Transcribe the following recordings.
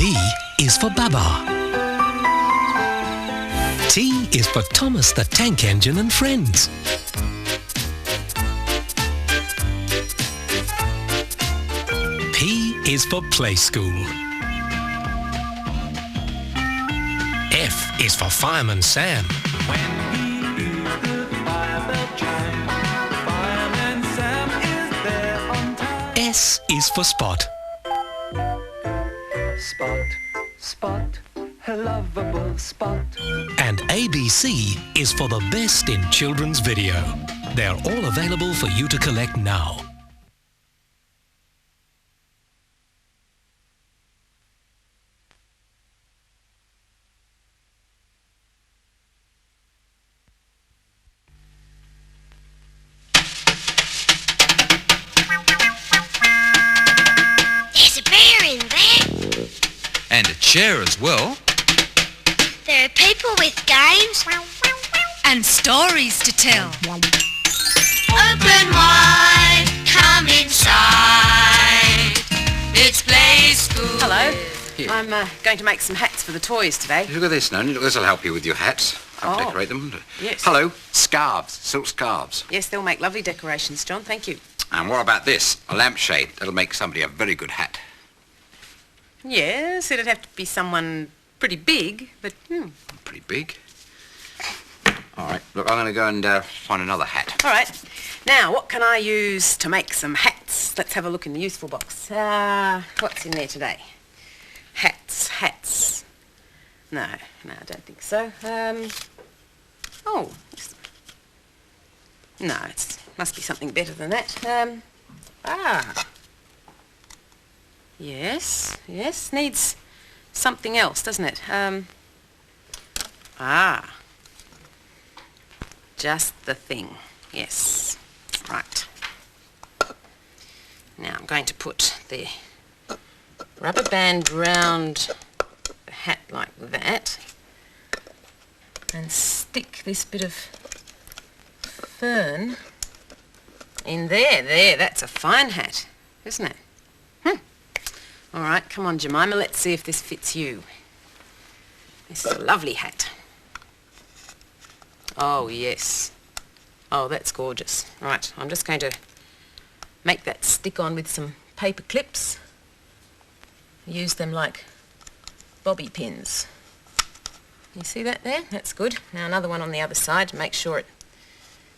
B is for Baba. T is for Thomas the Tank Engine and friends. P is for Playschool. F is for Fireman Sam. S is for Spot. Spot, Spot, a lovable Spot. And ABC is for the best in children's video. They're all available for you to collect now. And a chair as well. There are people with games and stories to tell. Open wide, come inside. It's Playschool. Hello. Here. I'm going to make some hats for the toys today. Look at this, Noni. Look, this will help you with your hats. I'll decorate them. Yes. Hello. Scarves. Silk scarves. Yes, they'll make lovely decorations, John. Thank you. And what about this? A lampshade. That'll make somebody a very good hat. Yes, it'd have to be someone pretty big, but... Pretty big. All right. Look, I'm going to go and find another hat. All right. Now, what can I use to make some hats? Let's have a look in the useful box. What's in there today? Hats. No, I don't think so. No, it must be something better than that. Yes, needs something else, doesn't it? Just the thing. Yes, right. Now I'm going to put the rubber band round the hat like that and stick this bit of fern in there. There, that's a fine hat, isn't it? All right, come on, Jemima, let's see if this fits you. This is a lovely hat. Oh, yes. Oh, that's gorgeous. Right, I'm just going to make that stick on with some paper clips. Use them like bobby pins. You see that there? That's good. Now another one on the other side to make sure it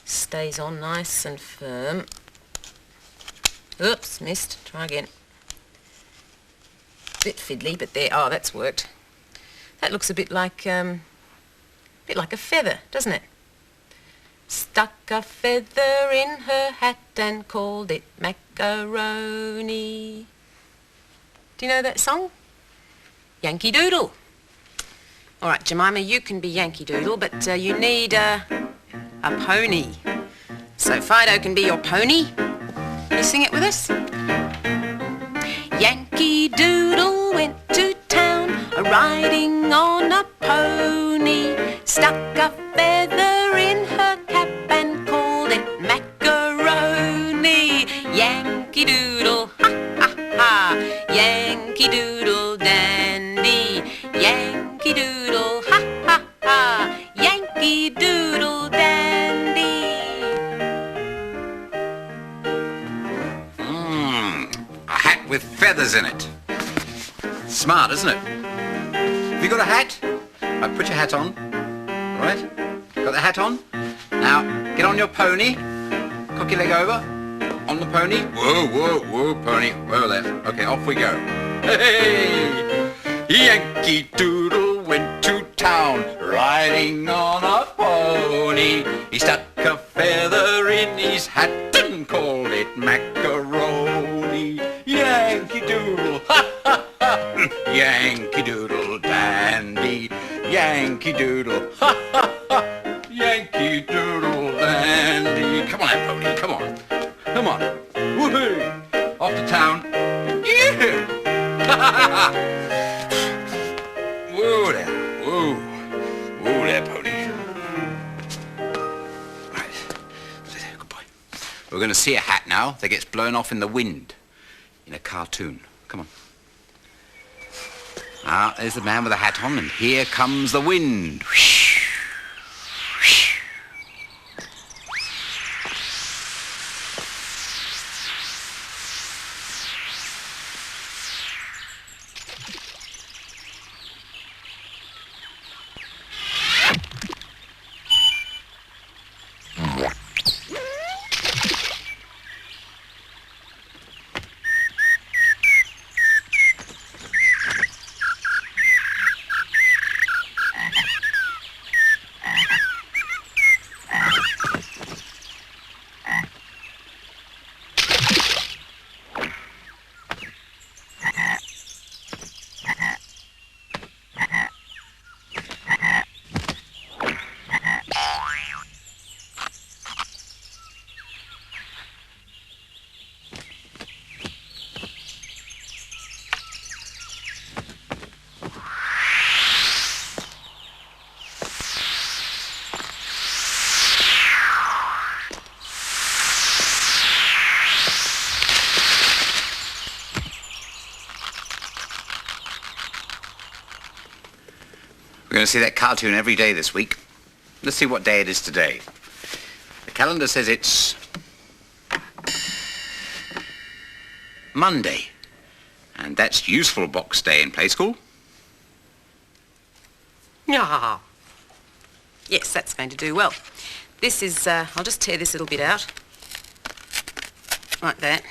stays on nice and firm. Oops, missed. Try again. Bit fiddly, but there. Oh, that's worked. That looks a bit like a feather, doesn't it? Stuck a feather in her hat and called it macaroni. Do you know that song? Yankee Doodle. All right, Jemima, you can be Yankee Doodle, but you need a pony. So Fido can be your pony. You sing it with us? Yankee Doodle went to town, riding on a pony. Stuck a feather in her cap and called it macaroni. Yankee Doodle, ha ha ha. Yankee Doodle dandy. Yankee Doodle, ha ha ha. Yankee Doodle dandy. With feathers in it. Smart, isn't it? Have you got a hat? Right, put your hat on. All right? Got the hat on? Now, get on your pony. Cock your leg over. On the pony. Whoa, pony. Whoa there. Okay, off we go. Hey! Yankee Doodle went to town, riding on a pony. He stuck a feather in his hat and called it macaroni. Yankee Doodle, ha ha ha. Yankee Doodle dandy. Yankee Doodle, ha ha ha. Yankee Doodle dandy. Come on, that pony, come on. Come on. Woohoo! Off to town. Yeah! Ha ha ha! Whoa there. Whoa there, pony. Right. Good boy. We're going to see a hat now that gets blown off in the wind. In a cartoon. Come on. Ah, there's the man with the hat on, and here comes the wind. We're going to see that cartoon every day this week. Let's see what day it is today. The calendar says it's Monday. And that's useful box day in Playschool. Yeah. Yes, that's going to do well. This is, I'll just tear this little bit out. Like that.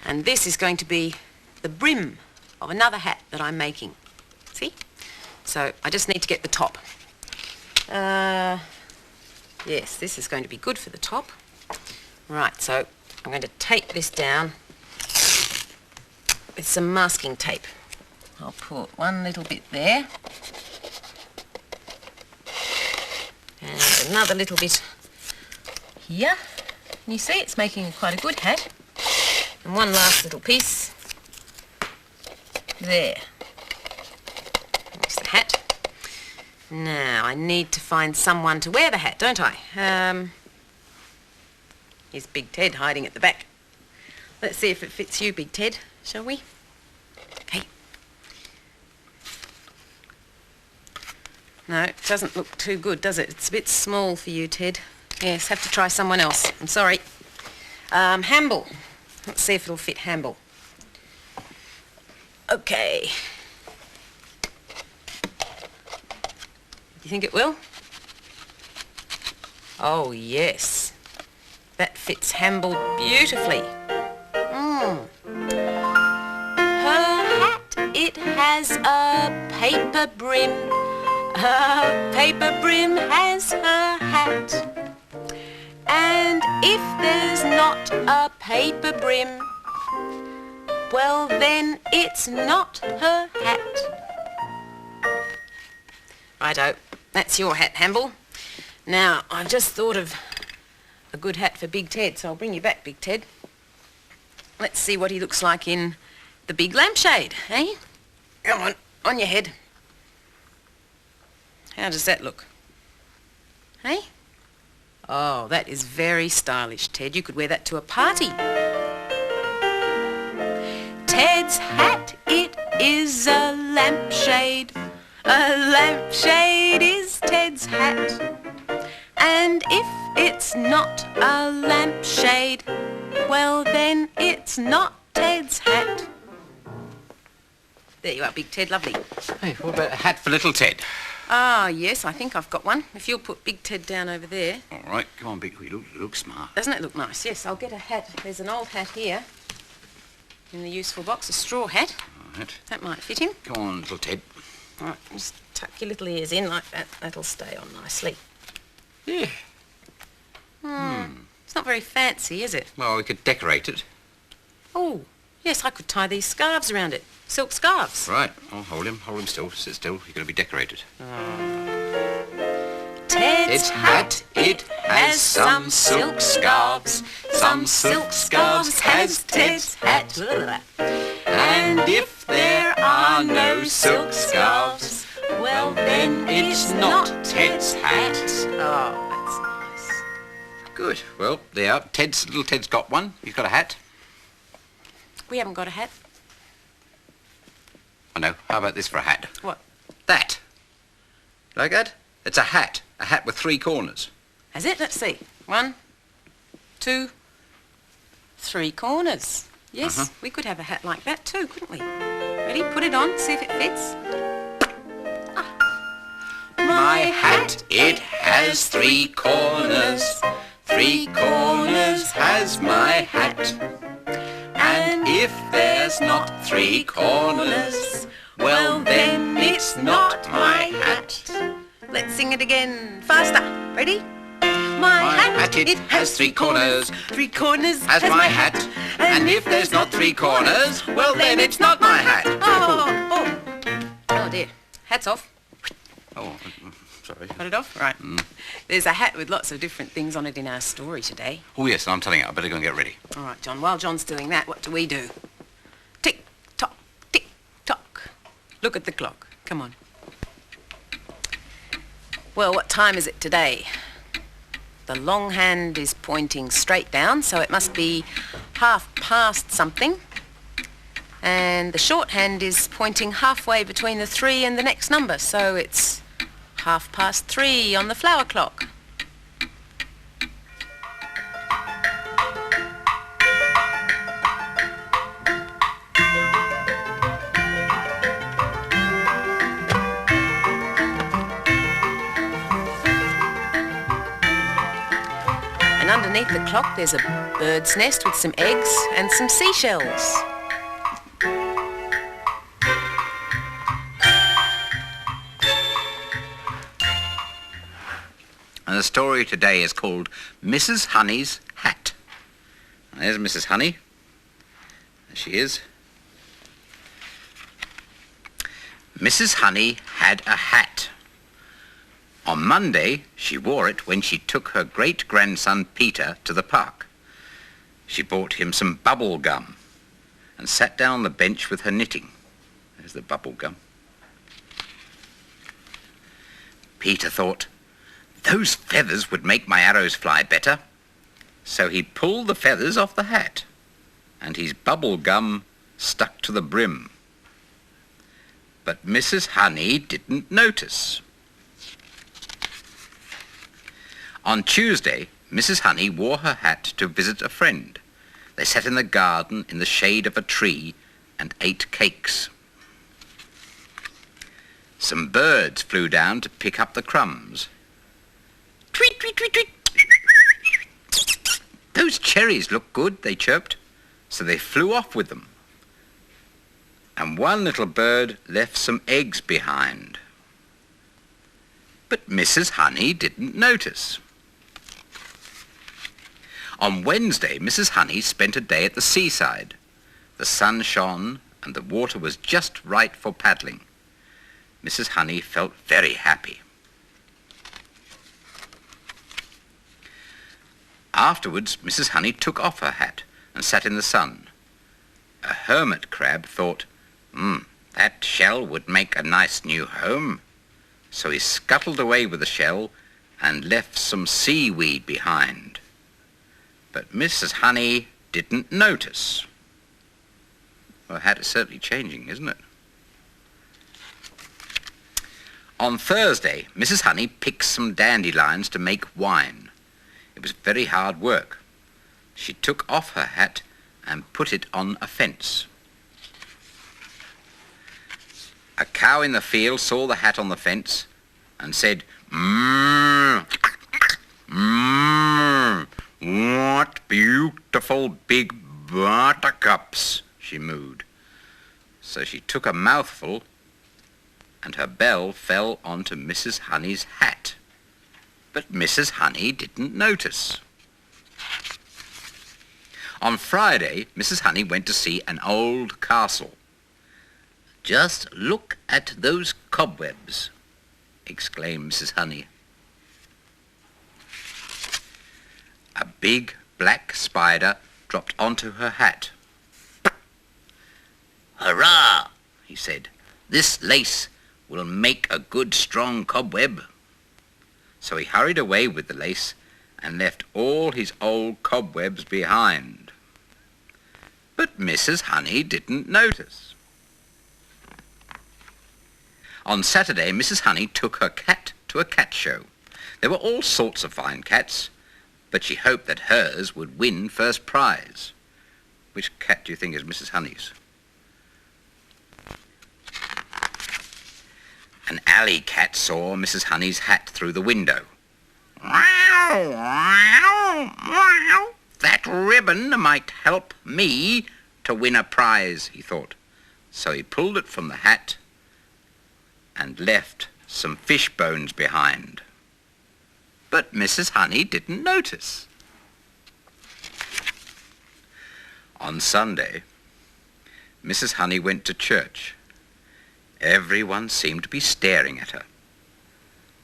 And this is going to be the brim of another hat that I'm making. See? So I just need to get the top. Yes, this is going to be good for the top. Right, so I'm going to tape this down with some masking tape. I'll put one little bit there. And another little bit here. And you see, it's making quite a good hat. And one last little piece there. That's the hat. Now, I need to find someone to wear the hat, don't I? Here's Big Ted hiding at the back. Let's see if it fits you, Big Ted, shall we? Okay. No, it doesn't look too good, does it? It's a bit small for you, Ted. Yes, have to try someone else. I'm sorry. Hamble. Let's see if it'll fit Hamble. Okay. You think it will? Oh, yes. That fits Hamble beautifully. Her hat, it has a paper brim. Her paper brim has her hat. And if there's not a paper brim, well then it's not her hat. Righto, that's your hat, Hamble. Now, I've just thought of a good hat for Big Ted, so I'll bring you back, Big Ted. Let's see what he looks like in the big lampshade, eh? Come on your head. How does that look? Hey? Oh, that is very stylish, Ted. You could wear that to a party. Ted's hat, it is a lampshade. A lampshade is Ted's hat. And if it's not a lampshade, well then it's not Ted's hat. There you are, Big Ted, lovely. Hey, what about a hat for little Ted? Ah, yes, I think I've got one. If you'll put Big Ted down over there. All right, come on, Big. You look smart. Doesn't it look nice? Yes, I'll get a hat. There's an old hat here in the useful box, a straw hat. All right. That might fit him. Come on, little Ted. All right, just tuck your little ears in like that. That'll stay on nicely. Yeah. It's not very fancy, is it? Well, we could decorate it. Oh, yes, I could tie these scarves around it. Silk scarves. Right. Oh, hold him still. Sit still. You're going to be decorated. Ted's hat, it has some silk scarves. Some silk scarves has Ted's hat. And if there are no silk scarves, well then it's not Ted's hat. Oh, that's nice. Good. Well, there. Little Ted's got one. He's got a hat. We haven't got a hat. Oh, no. How about this for a hat? What? That. Like that? It's a hat. A hat with 3 corners. Has it? Let's see. 1, 2, 3 corners. Yes, we could have a hat like that too, couldn't we? Ready? Put it on, see if it fits. My hat, it has 3 corners. 3 corners has my hat. And if there's not 3 corners, well then it's not my hat. Let's sing it again. Faster. Ready? My hat, it has 3 corners. 3 corners Has my hat. And if there's not 3 corners, well then it's not my hat. Oh dear. Hat's off. Oh, sorry. Got it off? Right. There's a hat with lots of different things on it in our story today. Oh, yes, I'm telling you, I better go and get ready. All right, John. While John's doing that, what do we do? Tick, tock, tick, tock. Look at the clock. Come on. Well, what time is it today? The long hand is pointing straight down, so it must be 1/2 something. And the short hand is pointing halfway between the 3 and the next number, so it's 3:30 on the flower clock. And underneath the clock there's a bird's nest with some eggs and some seashells. And the story today is called Mrs. Honey's Hat. And there's Mrs. Honey. There she is. Mrs. Honey had a hat. On Monday, she wore it when she took her great-grandson Peter to the park. She bought him some bubble gum and sat down on the bench with her knitting. There's the bubble gum. Peter thought, those feathers would make my arrows fly better. So he pulled the feathers off the hat, and his bubble gum stuck to the brim. But Mrs. Honey didn't notice. On Tuesday, Mrs. Honey wore her hat to visit a friend. They sat in the garden in the shade of a tree and ate cakes. Some birds flew down to pick up the crumbs. Tweet, tweet, tweet, tweet. Those cherries look good, they chirped. So they flew off with them. And one little bird left some eggs behind. But Mrs. Honey didn't notice. On Wednesday, Mrs. Honey spent a day at the seaside. The sun shone and the water was just right for paddling. Mrs. Honey felt very happy. Afterwards, Mrs. Honey took off her hat and sat in the sun. A hermit crab thought, that shell would make a nice new home. So he scuttled away with the shell and left some seaweed behind. But Mrs. Honey didn't notice. Well, her hat is certainly changing, isn't it? On Thursday, Mrs. Honey picked some dandelions to make wine. It was very hard work. She took off her hat and put it on a fence. A cow in the field saw the hat on the fence and said, what beautiful big buttercups, she mooed. So she took a mouthful and her bell fell onto Mrs. Honey's hat. But Mrs. Honey didn't notice. On Friday, Mrs. Honey went to see an old castle. Just look at those cobwebs, exclaimed Mrs. Honey. A big black spider dropped onto her hat. Hurrah, he said. This lace will make a good strong cobweb. So he hurried away with the lace and left all his old cobwebs behind. But Mrs. Honey didn't notice. On Saturday, Mrs. Honey took her cat to a cat show. There were all sorts of fine cats, but she hoped that hers would win first prize. Which cat do you think is Mrs. Honey's? An alley cat saw Mrs. Honey's hat through the window. That ribbon might help me to win a prize, he thought. So he pulled it from the hat and left some fish bones behind. But Mrs. Honey didn't notice. On Sunday, Mrs. Honey went to church. Everyone seemed to be staring at her.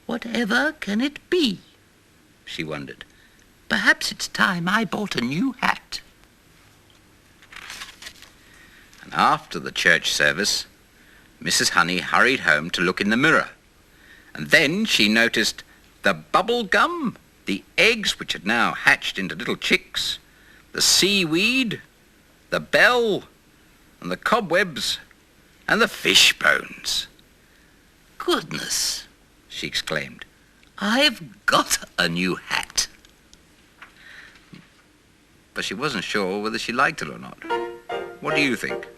Whatever can it be? She wondered. Perhaps it's time I bought a new hat. And after the church service, Mrs. Honey hurried home to look in the mirror. And then she noticed the bubble gum, the eggs which had now hatched into little chicks, the seaweed, the bell, and the cobwebs, and the fish bones. Goodness, she exclaimed, I've got a new hat. But she wasn't sure whether she liked it or not. What do you think?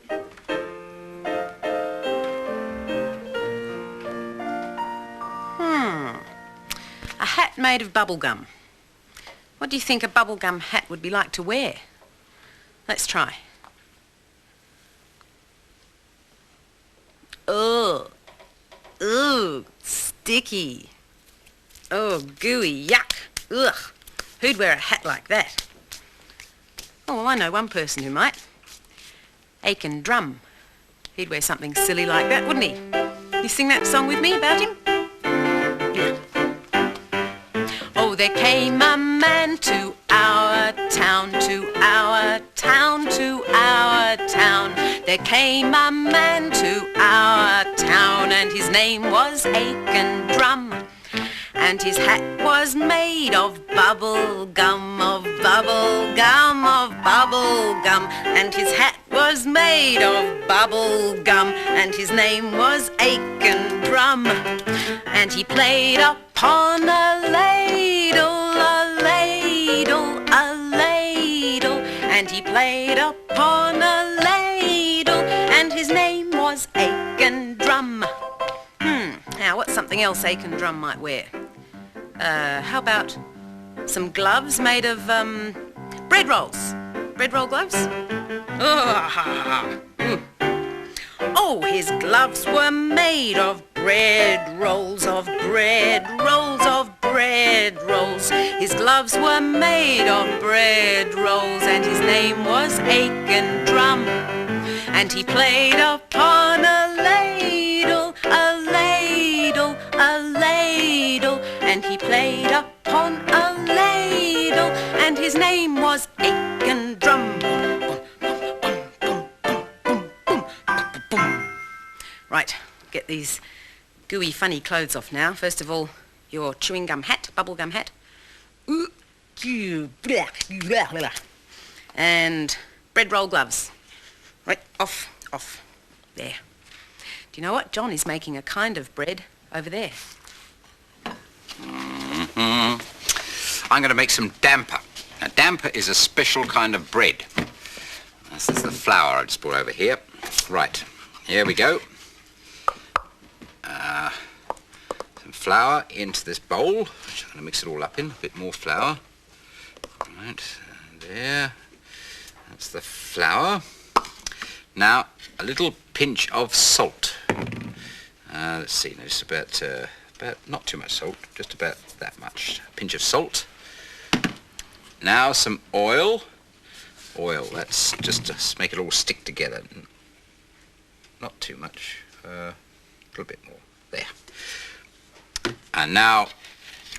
A hat made of bubble gum. What do you think a bubble gum hat would be like to wear? Let's try. Oh, ooh, sticky. Oh, gooey, yuck, ugh. Who'd wear a hat like that? Oh, well, I know one person who might. Aiken Drum. He'd wear something silly like that, wouldn't he? You sing that song with me about him? Oh, there came a man to our town, to our town, to our town. There came a man to our town, and his name was Aiken Drum. And his hat was made of bubble gum, of bubble gum, of bubble gum. And his hat was made of bubble gum, and his name was Aiken Drum. And he played upon a ladle, a ladle, a ladle. And he played upon a ladle, and his name was Aiken Drum. Now, what's something else Aiken Drum might wear? How about some gloves made of bread rolls? Bread roll gloves? Oh, his gloves were made of bread rolls, of bread rolls, of bread rolls. His gloves were made of bread rolls, and his name was Aiken Drum. And he played upon a ladle, a ladle, a ladle. And he played upon a ladle, and his name was Aiken Drum. Right, get these gooey funny clothes off now. First of all, your chewing gum hat, bubble gum hat. And bread roll gloves. Right, off, off. There. Do you know what? John is making a kind of bread over there. I'm going to make some damper. Now, damper is a special kind of bread. This is the flour I just brought over here. Right, here we go. Some flour into this bowl, which I'm going to mix it all up in. A bit more flour. Right, there. That's the flour. Now, a little pinch of salt. Let's see, no, just about not too much salt, just about that much. A pinch of salt. Now some oil. Oil, that's just to make it all stick together. Not too much, a little bit more. There. And now,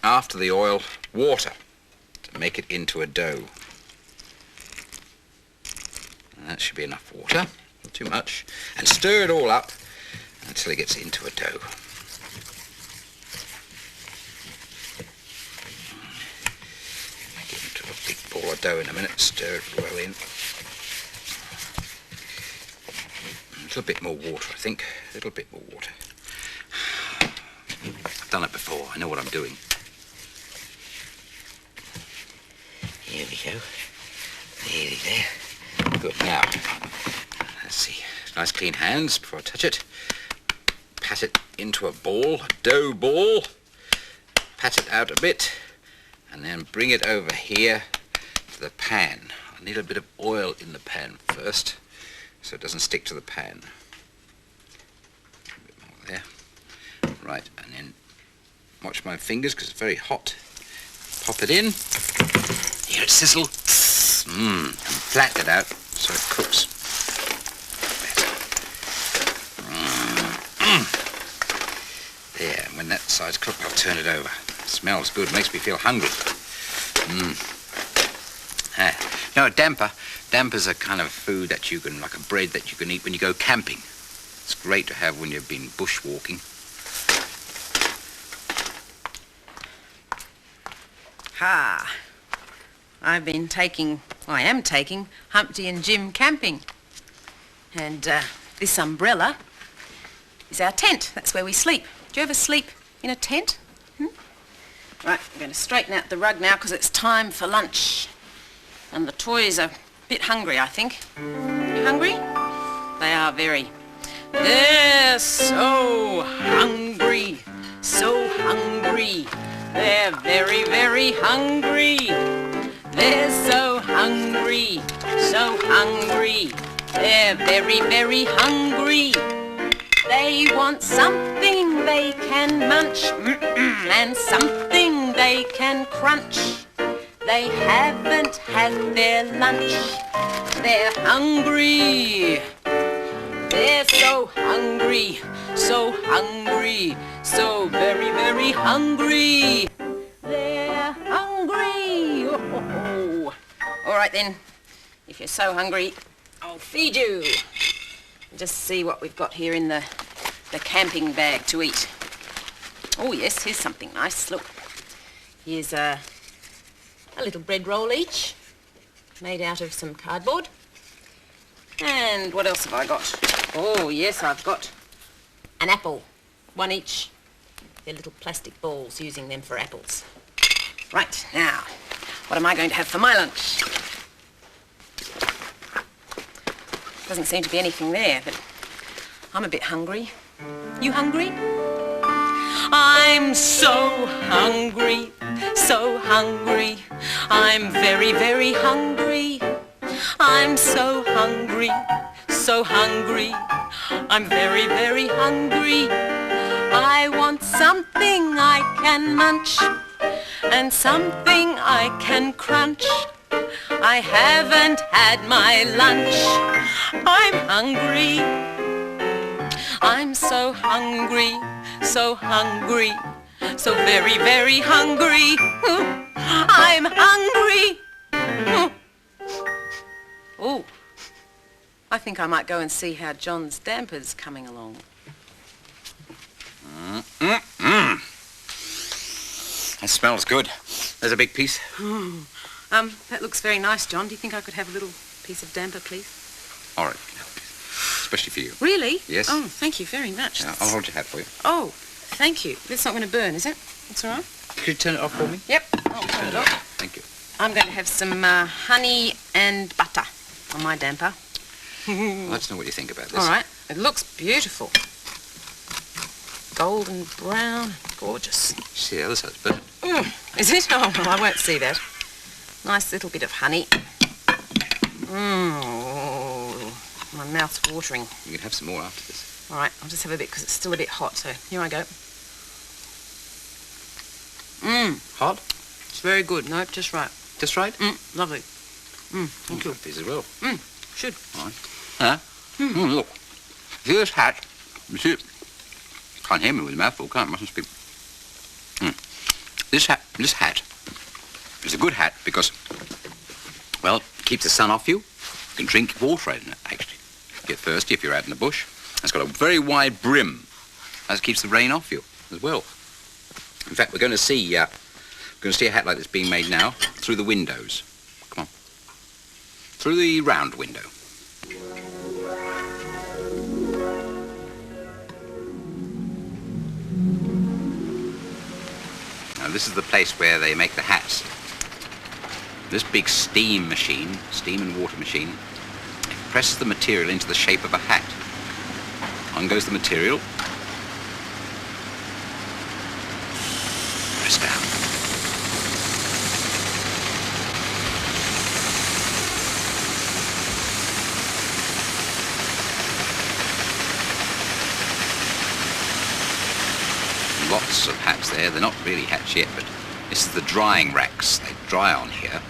after the oil, water to make it into a dough. And that should be enough water, not too much. And stir it all up until it gets into a dough. Make it into a big ball of dough in a minute, stir it well in. A little bit more water, I think. A little bit more water. I've done it before. I know what I'm doing. Here we go. There we go. Good. Now, let's see. Nice clean hands before I touch it. Pat it into a ball, a dough ball. Pat it out a bit. And then bring it over here to the pan. I need a bit of oil in the pan first, so it doesn't stick to the pan. A bit more there. Right, and then watch my fingers because it's very hot. Pop it in. Hear it sizzle. And flatten it out so it cooks better. There, and when that side's cooked, I'll turn it over. It smells good, makes me feel hungry. You know, a damper. Damper's a kind of food that you can, like a bread that you can eat when you go camping. It's great to have when you've been bushwalking. Ha! I am taking Humpty and Jim camping. And this umbrella is our tent. That's where we sleep. Do you ever sleep in a tent? Right, I'm going to straighten out the rug now because it's time for lunch. And the toys are a bit hungry, I think. You hungry? They are very. They're so hungry. So hungry. They're very, very hungry. They're so hungry. So hungry. They're very, very hungry. They want something they can munch and something they can crunch. They haven't had their lunch. They're hungry. They're so hungry, so hungry, so very, very hungry. They're hungry. Oh. All right then, if you're so hungry, I'll feed you. Just see what we've got here in the camping bag to eat. Oh yes, here's something nice. Look, here's a little bread roll each, made out of some cardboard. And what else have I got? Oh yes, I've got an apple, one each. They're little plastic balls, using them for apples. Right, now, what am I going to have for my lunch? Doesn't seem to be anything there, but I'm a bit hungry. You hungry? I'm so hungry, so hungry. I'm very, very hungry. I'm so hungry, so hungry. I'm very, very hungry. I want something I can munch and something I can crunch. I haven't had my lunch. I'm hungry. I'm so hungry, so hungry, so very, very hungry. I'm hungry. Oh, I think I might go and see how John's damper's coming along. That smells good. There's a big piece. That looks very nice, John. Do you think I could have a little piece of damper, please? All right. Especially for you. Really? Yes. Oh, thank you very much. Yeah, I'll hold your hat for you. Oh, thank you. It's not going to burn, is it? It's all right? Could you turn it off for me? Yep. I'll turn it off. Thank you. I'm going to have some honey and butter on my damper. I'd like to know what you think about this. All right. It looks beautiful. Golden brown. Gorgeous. See, the other side's burnt. Is it? Oh, well, I won't see that. Nice little bit of honey. My mouth's watering. You can have some more after this. All right, I'll just have a bit because it's still a bit hot, so here I go. Hot? It's very good. Nope, just right. Just right? Lovely. Thank you. These as well. Should. All right. Huh? Look. See this hat? You see it? Can't hear me with a mouthful, can't I? Mustn't speak. This hat is a good hat because, well, it keeps the sun off you. You can drink water in it, actually. Get thirsty if you're out in the bush. It's got a very wide brim. That keeps the rain off you as well. In fact, we're going to see a hat like this being made now through the windows. Come on. Through the round window. Now this is the place where they make the hats. This big steam machine, steam and water machine, presses the material into the shape of a hat. On goes the material. Press down. Lots of hats there. They're not really hats yet, but this is the drying racks. They dry on here.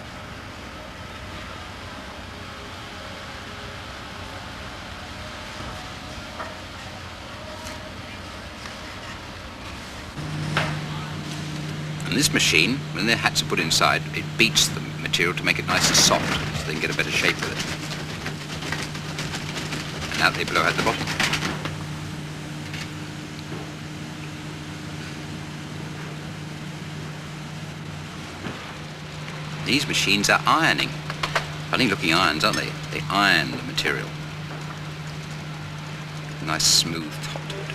And this machine, when their hats are put inside, it beats the material to make it nice and soft, so they can get a better shape with it. And now they blow out the bottom. These machines are ironing. Funny looking irons, aren't they? They iron the material. Nice smooth top to it.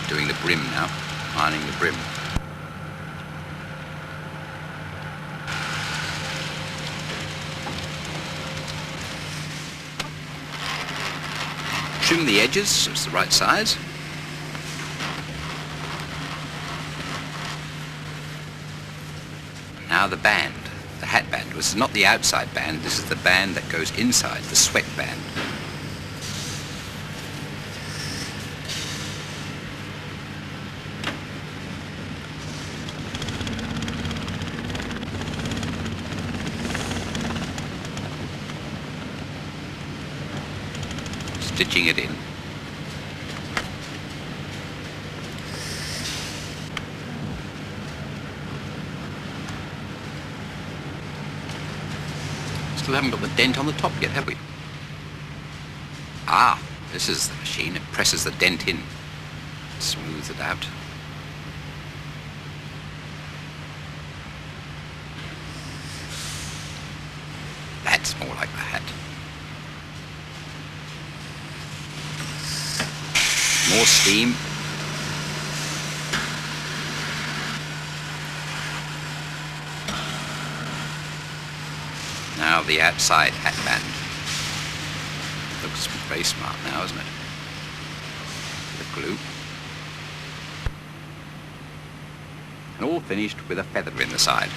Doing the brim now, ironing the brim. Trim the edges so it's the right size. Now the band, the hat band. This is not the outside band, this is the band that goes inside, the sweat band. Stitching it in. Still haven't got the dent on the top yet, have we? Ah, this is the machine. It presses the dent in, smooths it out. That's more like the hat. More steam. Now the outside hat band. Looks very smart now, isn't it? The glue. And all finished with a feather in the side.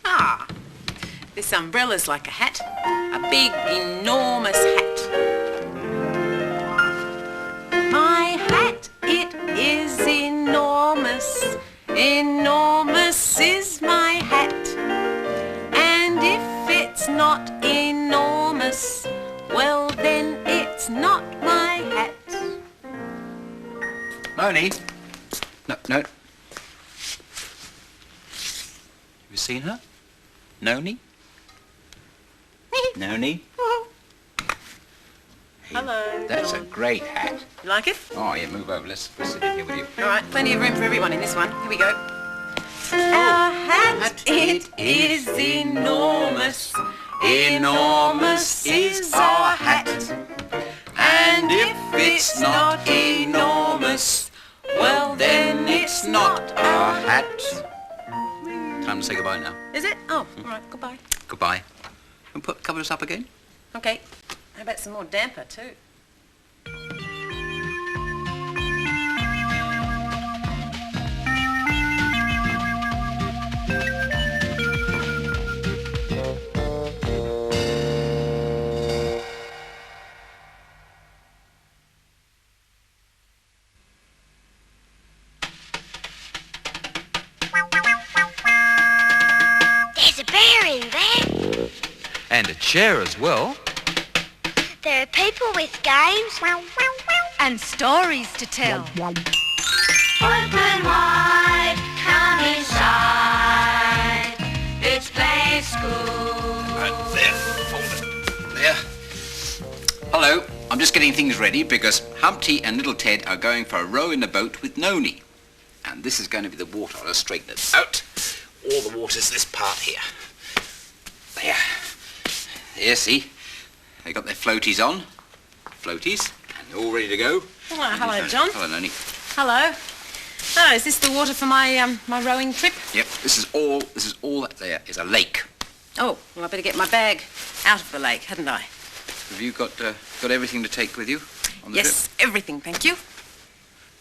Ah! This umbrella's like a hat, a big, enormous hat. My hat, it is enormous. Enormous is my hat. And if it's not enormous, well then it's not my hat. Moni? No. Have you seen her? Noni? Noni? Hello. That's a great hat. You like it? Oh, yeah, move over. Let's sit in here with you. All right, plenty of room for everyone in this one. Here we go. Our hat, it is enormous. Enormous is our hat. And if it's not enormous, well then it's not our hat. Time to say goodbye now. Is it? Oh, all right, goodbye. Goodbye. And cover us up again? Okay. How about some more damper too? There's a bear in there. And a chair as well. There are people with games. And stories to tell. Open wide, come inside. It's Playschool. There. Hello, I'm just getting things ready because Humpty and little Ted are going for a row in the boat with Noni. And this is going to be the water. I'll straighten it out. All the water's this part here. There. There, see? They got their floaties on. Floaties. And they're all ready to go. Oh, hello, John. Hello, Noni. Hello. Oh, is this the water for my my rowing trip? Yep. This is all that there is a lake. Oh, well, I better get my bag out of the lake, hadn't I? Have you got everything to take with you on the Yes, everything, thank you.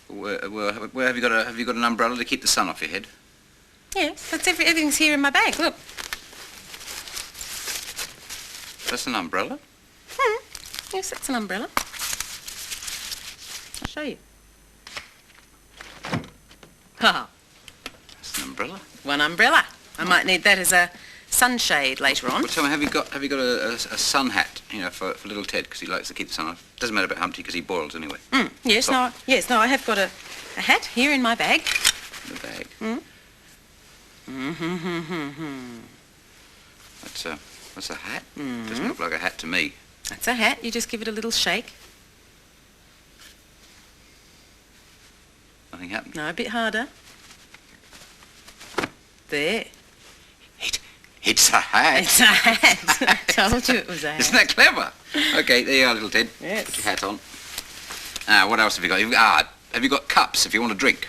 trip? Where have you got have you got an umbrella to keep the sun off your head? Yes, that's everything's here in my bag. Look. That's an umbrella? Yes, that's an umbrella. I'll show you. Ha! That's an umbrella. One umbrella. I might need that as a sunshade later on. Well, tell me, have you got a sun hat? You know, for little Ted because he likes to keep the sun off. Doesn't matter about Humpty because he boils anyway. Yes, no, I have got a hat here in my bag. The bag. That's a hat. Doesn't look like a hat to me. That's a hat. You just give it a little shake. Nothing happened. No, a bit harder. There. It's a hat. It's a hat. I told you it was a hat. Isn't that clever? Okay, there you are, little Ted. Yes. Put your hat on. What else have you got? Have you got cups if you want to drink?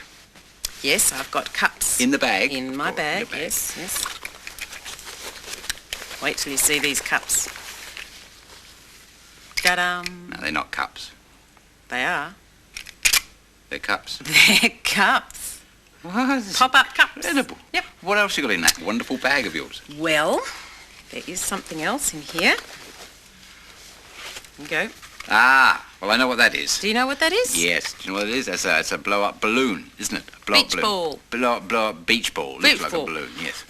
Yes, I've got cups. In the bag? In my Oh, bag, your bag. yes. Wait till you see these cups. Ta-dum. No, they're not cups. They are. They're cups. They're cups. Pop-up cups. Incredible. Yep. What else you got in that wonderful bag of yours? Well, there is something else in here. Here you go. Well, I know what that is. Do you know what that is? Yes. Do you know what it is? It's a blow-up balloon, isn't it? A blow-up Beach ball. Blow-up beach ball. Beach Looks like ball. a balloon, yes.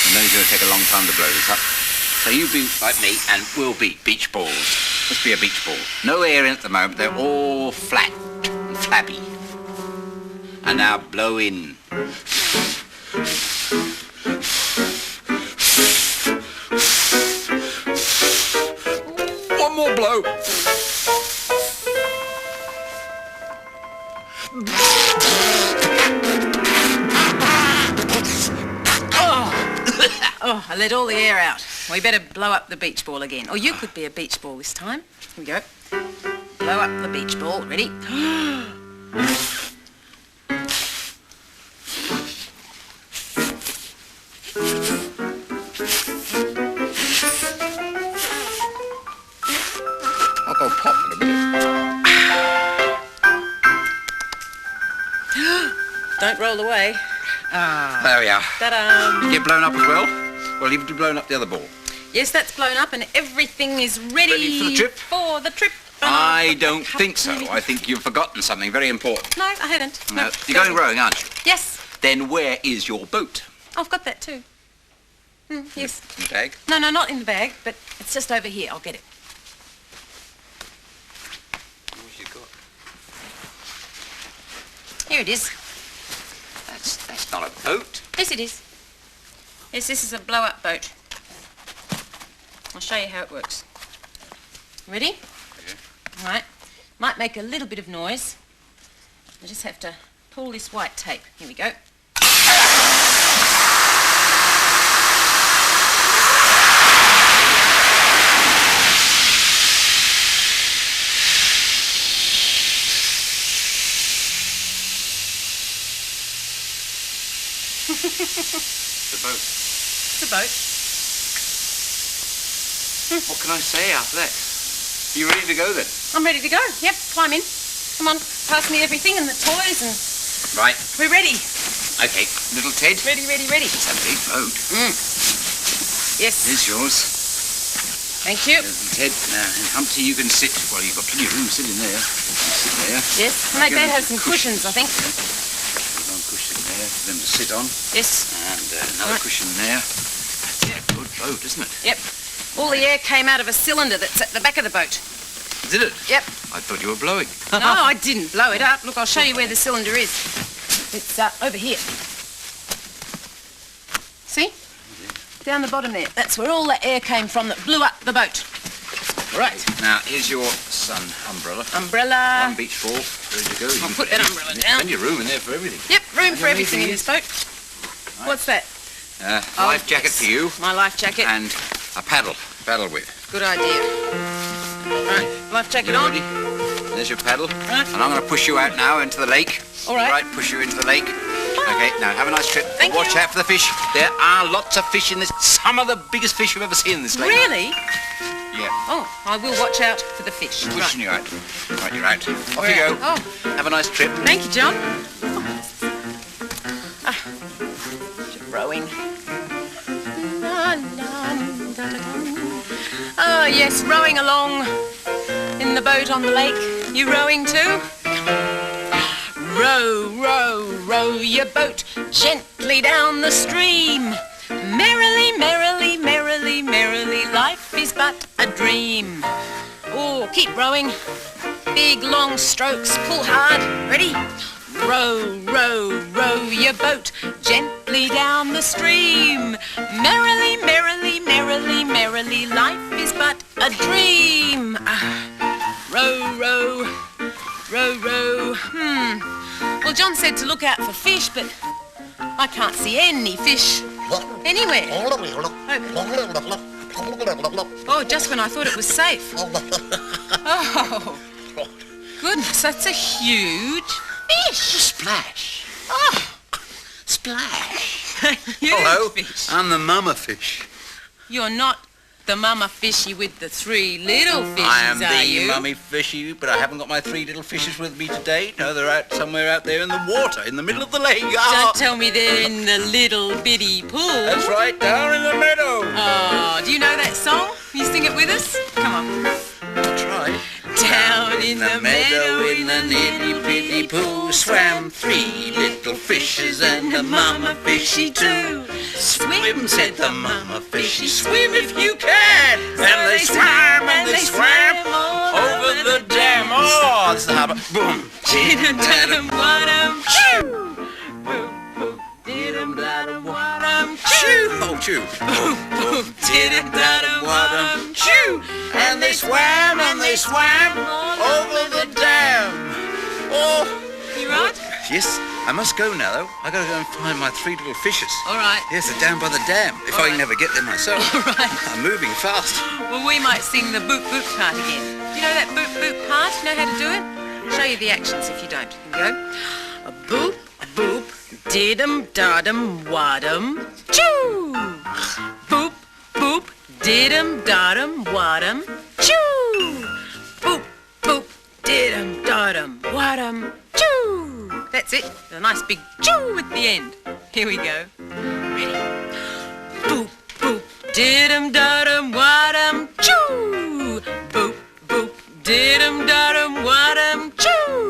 And then it's going to take a long time to blow this up. So you be like me and we'll be beach balls. Must be a beach ball. No air in at the moment. They're all flat and flabby. And now blow in. One more blow. Oh, I let all the air out. We better blow up the beach ball again. Or you could be a beach ball this time. Here we go. Blow up the beach ball. Ready? I'll go pop in a minute. Don't roll away. There we are. Ta-da! Get blown up as well? Well, you've blown up the other ball. Yes, that's blown up and everything is ready, Ready for the trip? For the trip. I don't think so. I think you've forgotten something very important. No, I haven't. No. You're going rowing, aren't you? Yes. Then where is your boat? I've got that too. Yes. In the bag? No, not in the bag, but it's just over here. I'll get it. What's you got? Here it is. That's not a boat. Yes, it is. Yes, this is a blow-up boat. I'll show you how it works. Ready? Yeah. All right. Might make a little bit of noise. I just have to pull this white tape. Here we go. It's a boat. It's a boat. What can I say after that? You ready to go then? I'm ready to go. Yep, climb in. Come on, pass me everything and the toys and Right. we're ready. Okay, little Ted. Ready. It's a big boat. Yes. It's yours. Thank you. Little Ted. Now, and Humpty, you can sit. Well, you've got plenty of room sitting there. You sit there. Yes. Make that have some cushions, I think. One cushion there for them to sit on. Yes. And another Right. cushion there. That's a good boat, isn't it? Yep. All the air came out of a cylinder that's at the back of the boat. Did it? Yep. I thought you were blowing. No, I didn't blow it up. Look, I'll show you where the cylinder is. It's over here. See? Down the bottom there. That's where all that air came from that blew up the boat. Right. Now, here's your sun umbrella. Umbrella. One beach ball. Ready to go. I'll put that umbrella down. Plenty of room in there for everything. Yep, room for Anything everything in is. this boat. Right. What's that? Life jacket for you. My life jacket. And a paddle. Paddle with. Good idea. Right, life jacket on. Ready? There's your paddle. Right. And I'm going to push you out now into the lake. All right. Right, push you into the lake. Okay, now have a nice trip. Thank Watch you. out for the fish. There are lots of fish in this. Some of the biggest fish you've ever seen in this lake. Really? Yeah. Oh, I will watch out for the fish. Pushing Right. you out. Right, you're out. Off We're you go. out. Oh, Have a nice trip. thank you, John. Rowing. Oh, yes, rowing along in the boat on the lake. You rowing too? Row, row, row your boat gently down the stream. Merrily, merrily, merrily, merrily, life is but a dream. Oh, keep rowing. Big long strokes, pull hard. Ready? Row, row, row your boat gently down the stream. Merrily, merrily, merrily, merrily, life is but a dream. Row, row, row, row. Well, John said to look out for fish, but I can't see any fish anywhere. Oh, just when I thought it was safe. Oh, goodness, that's a huge fish. Splash. Oh, Splash. a huge Hello. fish. I'm the mama fish. You're not the mama fishy with the three little fishes, I am are the you? mummy fishy, but I haven't got my three little fishes with me today. No, they're out somewhere out there in the water, in the middle of the lake. Don't tell me they're in the little bitty pool. That's right, down in the meadow. Oh, do you know that song? You sing it with us? Come on. That's right. Down in the meadow in the nitty bitty pool swam three little fishes and the mama fishy too. Swim, said the mama fishy, swim if you can. And they swam and they swam over the dam. Oh, this is the harbour. Boom. Chee-dum-da-dum-wa-dum, choo! Boom, boom, dee-dum-da-dum-wa-dum, choo! Oh, chew. Boom, boom, dee-dum-da-dum-wa-dum, choo! And they swam over the dam. Oh. You right? Yes, I must go now, though. I gotta go and find my three little fishes. All right. Yes, they're down by the dam. If I can never get there myself. All right. I'm moving fast. Well, we might sing the boop boop part again. Do you know that boop boop part? You know how to do it? I'll show you the actions if you don't. Here we go. A boop boop didum dadum wadum choo. Boop boop didum dadum wadum choo. Boop boop didum dadum wadum choo. That's it. A nice big choo at the end. Here we go. Ready? Boop boop didum dadum wadum choo. Boop boop didum dadum wadum choo.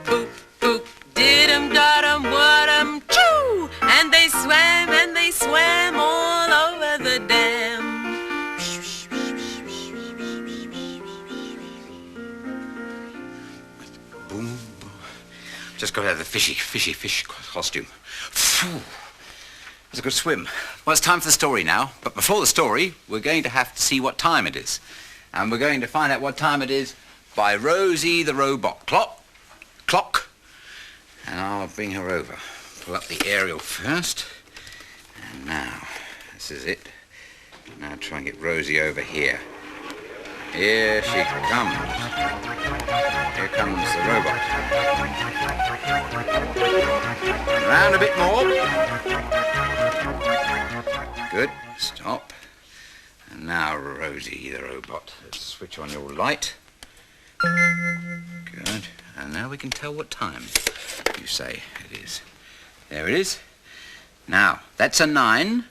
Boop boop didum dadum wadum choo. And they swam all over the dam. Boom, boom. Just got out of the fish costume. Phew. That's a good swim. Well, it's time for the story now. But before the story, we're going to have to see what time it is. And we're going to find out what time it is by Rosie the robot clock. And I'll bring her over. Pull up the aerial first. And now, this is it. Now try and get Rosie over here. Here she comes. Here comes the robot. Round a bit more. Good. Stop. And now, Rosie the robot. Let's switch on your light. Good. And now we can tell what time you say it is. There it is. Now, that's a 9,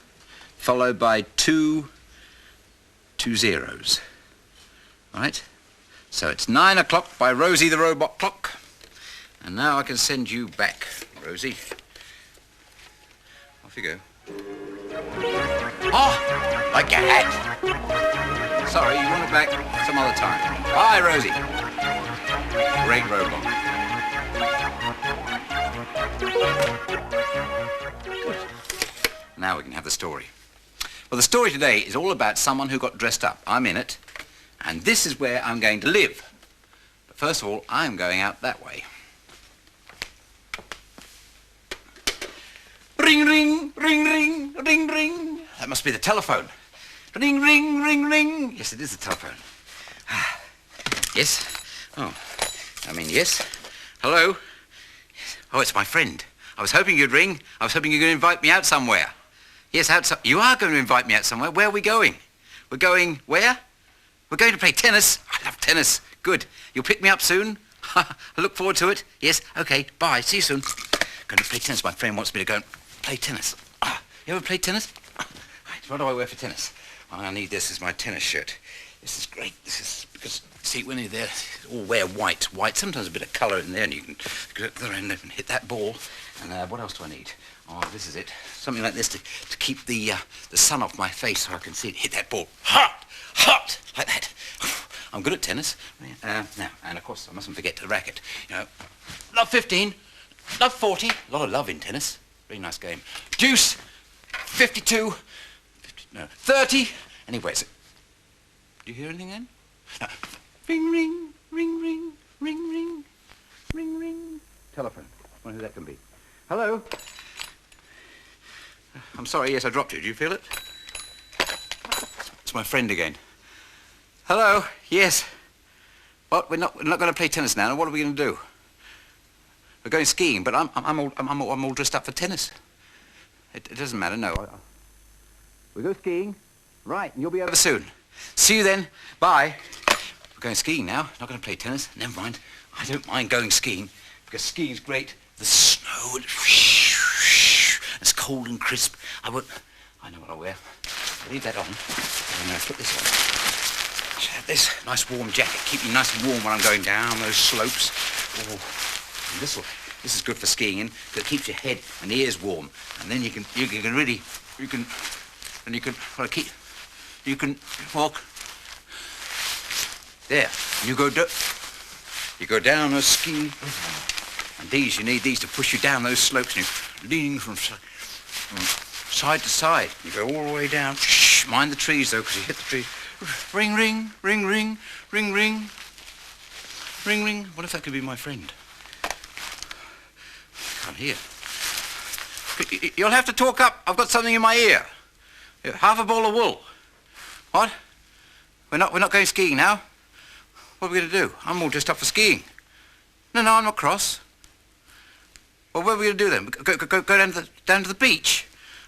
followed by two zeros. Right? So it's 9 o'clock by Rosie the robot clock. And now I can send you back, Rosie. Off you go. Oh, like your hat. Sorry, you want it back some other time. Bye, Rosie. Great robot. Good. Now we can have the story. Well, the story today is all about someone who got dressed up. I'm in it. And this is where I'm going to live. But first of all, I'm going out that way. Ring, ring, ring, ring, ring, ring. That must be the telephone. Ring, ring, ring, ring. Yes, it is the telephone. Yes? Oh, yes. Hello? Oh, it's my friend. I was hoping you'd ring. I was hoping you were going to invite me out somewhere. Yes, you are going to invite me out somewhere. Where are we going? We're going where? We're going to play tennis. I love tennis. Good. You'll pick me up soon? I look forward to it. Yes, okay, bye. See you soon. Going to play tennis. My friend wants me to go and play tennis. You ever played tennis? Right, what do I wear for tennis? Well, I need this as my tennis shirt. This is great. This is because, see, when you're there, all wear white. White, sometimes a bit of colour in there, and you can go up there and hit that ball. And what else do I need? Oh, this is it. Something like this to keep the sun off my face so I can see it. Hit that ball. Hot! Hot! Like that. I'm good at tennis. Now, and of course, I mustn't forget the racket. You know, love 15, love 40. A lot of love in tennis. Very nice game. Deuce, 52, 30. Anyway, do you hear anything then? No. Ring, ring, ring, ring, ring, ring, ring, ring. Telephone. I wonder who that can be. Hello? I'm sorry, yes, I dropped you. Do you feel it? It's my friend again. Hello? Yes. What? We're not going to play tennis now. What are we going to do? We're going skiing, but I'm all dressed up for tennis. It doesn't matter. No. We go skiing, right? And you'll be over soon. See you then. Bye. We're going skiing now. Not going to play tennis. Never mind. I don't mind going skiing because skiing's great. The snow. It's cold and crisp. I know what I'll wear. I'll leave that on. And I'll put this on. This nice warm jacket. Keep me nice and warm when I'm going down those slopes. Oh, and this is good for skiing because it keeps your head and ears warm. And then you can walk. There. And you go down those ski. And you need these to push you down those slopes. And you're leaning from side to side. You go all the way down. Mind the trees, though, because you hit the trees. Ring, ring, ring, ring, ring, ring. Ring, ring. What if that could be my friend? I can't hear. You'll have to talk up. I've got something in my ear. Half a ball of wool. What? We're not going skiing now? What are we going to do? I'm all dressed up for skiing. No, I'm not cross. Well, where are we going to do then? Go down to the beach?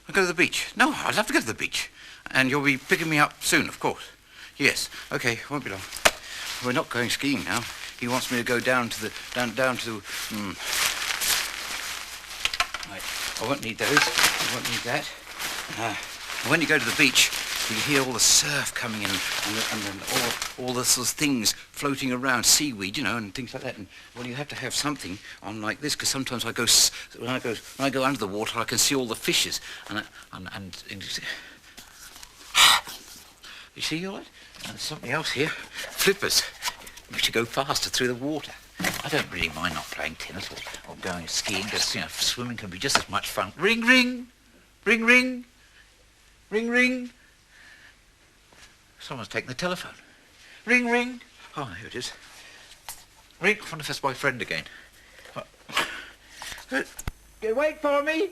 I'll go to the beach. No, I'd love to go to the beach. And you'll be picking me up soon, of course. Yes. Okay, won't be long. We're not going skiing now. He wants me to go down to down to. Right. I won't need those. I won't need that. When you go to the beach, you hear all the surf coming in and all the sort of things floating around, seaweed, and things like that. And well, you have to have something on like this because sometimes when I go under the water, I can see all the fishes and you see all that? And there's something else here. Flippers. We should go faster through the water. I don't really mind not playing tennis or going skiing because, swimming can be just as much fun. Ring, ring. Ring, ring. Ring, ring. Someone's taken the telephone. Ring, ring. Oh, here it is. Ring. I wonder if that's my friend again. Wait for me.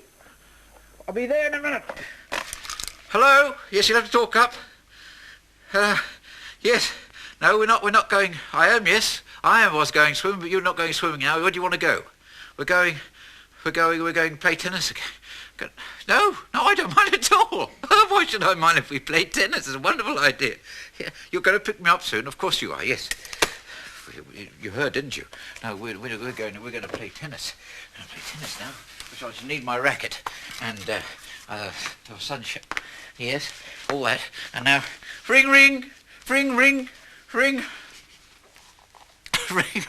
I'll be there in a minute. Hello? Yes, you'll have to talk up. Yes. No, we're not going. Yes. I was going swimming, but you're not going swimming now. Where do you want to go? We're going to play tennis again. No, I don't mind at all. Why should I mind if we play tennis? It's a wonderful idea. Yeah, you're going to pick me up soon. Of course you are, yes. You heard, didn't you? No, we're going to play tennis. We're going to play tennis now. Which I should need my racket and sunshine. Yes, all that. And now, ring, ring, ring, ring, ring, ring.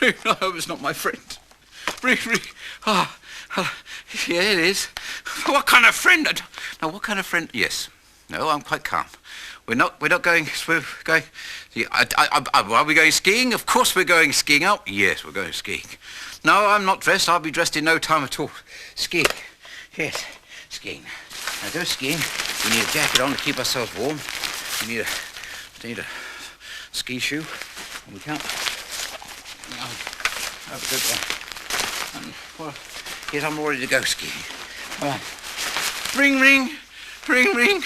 Ring. I hope it's not my friend. Ring, ring. Oh, yeah, it is. What kind of friend? No, what kind of friend? Yes. No, I'm quite calm. We're not going. We're going. Are we going skiing? Of course we're going skiing. Oh, yes, we're going skiing. No, I'm not dressed. I'll be dressed in no time at all. Skiing. Yes, skiing. Now, go skiing. We need a jacket on to keep ourselves warm. We need a Just need a ski shoe, and we can't. Have a good one. And, well, yes, I'm ready to go skiing. Come on. Ring, ring, ring, ring.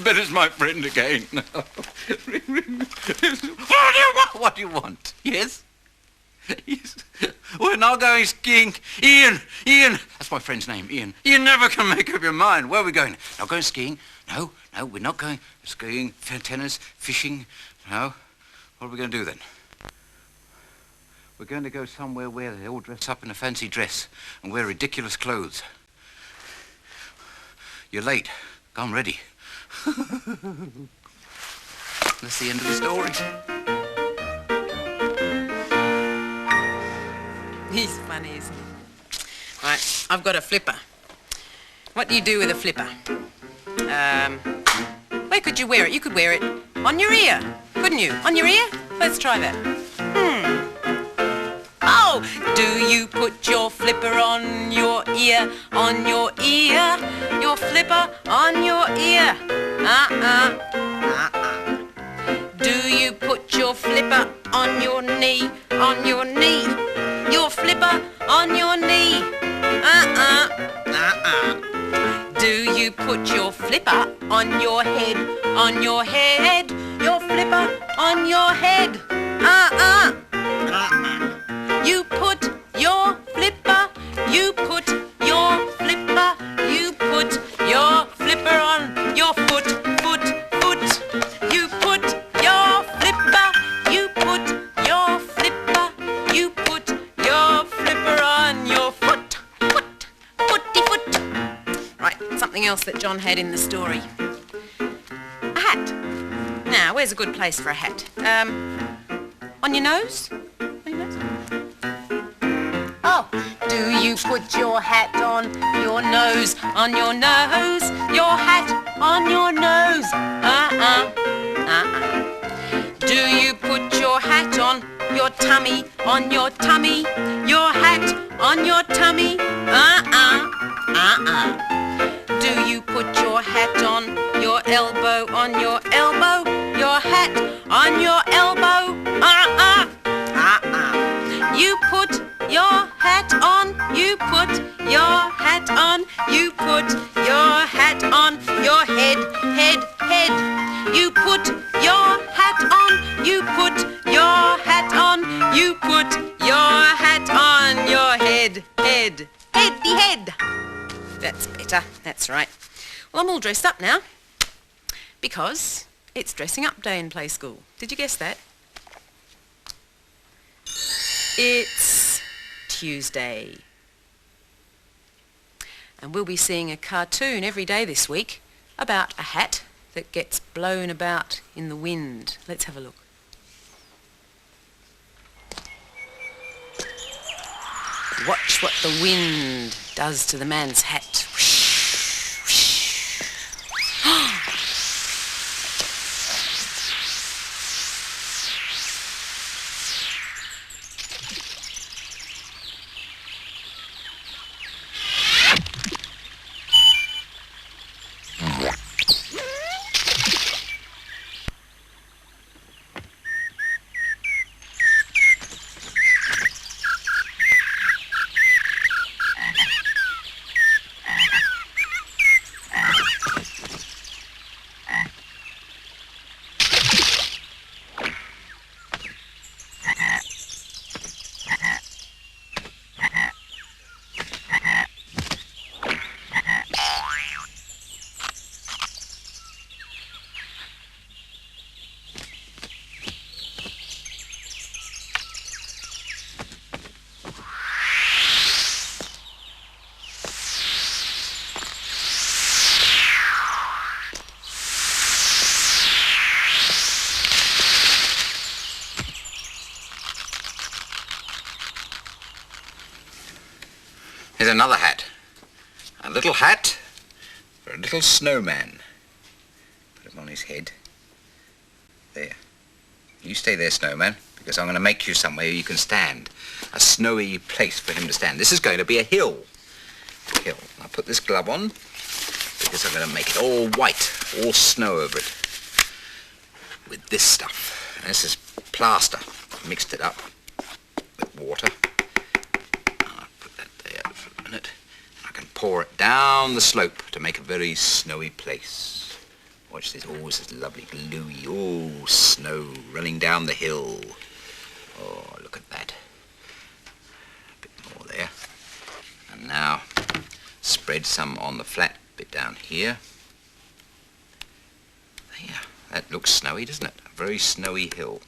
But it's my friend again. Ring, ring. What do you want? Yes? Yes. We're now going skiing. Ian, that's my friend's name, Ian. You never can make up your mind. Where are we going? Now going skiing? No, we're not going skiing, tennis, fishing. No. What are we going to do then? We're going to go somewhere where they all dress up in a fancy dress and wear ridiculous clothes. You're late. Come ready. That's the end of the story. He's funny, isn't he? Right, I've got a flipper. What do you do with a flipper? Where could you wear it? You could wear it on your ear, couldn't you? On your ear? Let's try that. Oh, do you put your flipper on your ear? On your ear? Your flipper on your ear? Do you put your flipper on your knee? On your knee? Your flipper on your knee? Do you put your flipper on your head? On your head? Your flipper on your head? You put your flipper, you put your flipper, you put your flipper on your foot, foot. You put your flipper, you put your flipper, you put your flipper on your foot, foot. Right, something else that John had in the story. A hat. Now, where's a good place for a hat? On your nose? Oh, do you put your hat on your nose? On your nose? Your hat on your nose? Do you put your hat on your tummy? On your tummy? Your hat on your tummy? Do you put your hat on your elbow? On your elbow? Your hat on your elbow? You put your hat on, you put your hat on, you put your hat on your head. You put your hat on, you put your hat on, you put your hat on your head. Head. That's better, that's right. Well, I'm all dressed up now because it's dressing up day in Playschool. Did you guess that? It's Tuesday. And we'll be seeing a cartoon every day this week about a hat that gets blown about in the wind. Let's have a look. Watch what the wind does to the man's hat. Here's another hat. A little hat for a little snowman. Put him on his head. There. You stay there, snowman, because I'm going to make you somewhere you can stand. A snowy place for him to stand. This is going to be a hill. Hill. I'll put this glove on. because I'm going to make it all white, all snow over it, with this stuff. And this is plaster. Mixed it up with water. I'll put that there for a minute. I can pour it down the slope to make a very snowy place. Watch this. Oh, this is lovely, gluey. Oh, snow running down the hill. Oh, look at that. A bit more there. And now spread some on the flat bit down here. There. That looks snowy, doesn't it? A very snowy hill.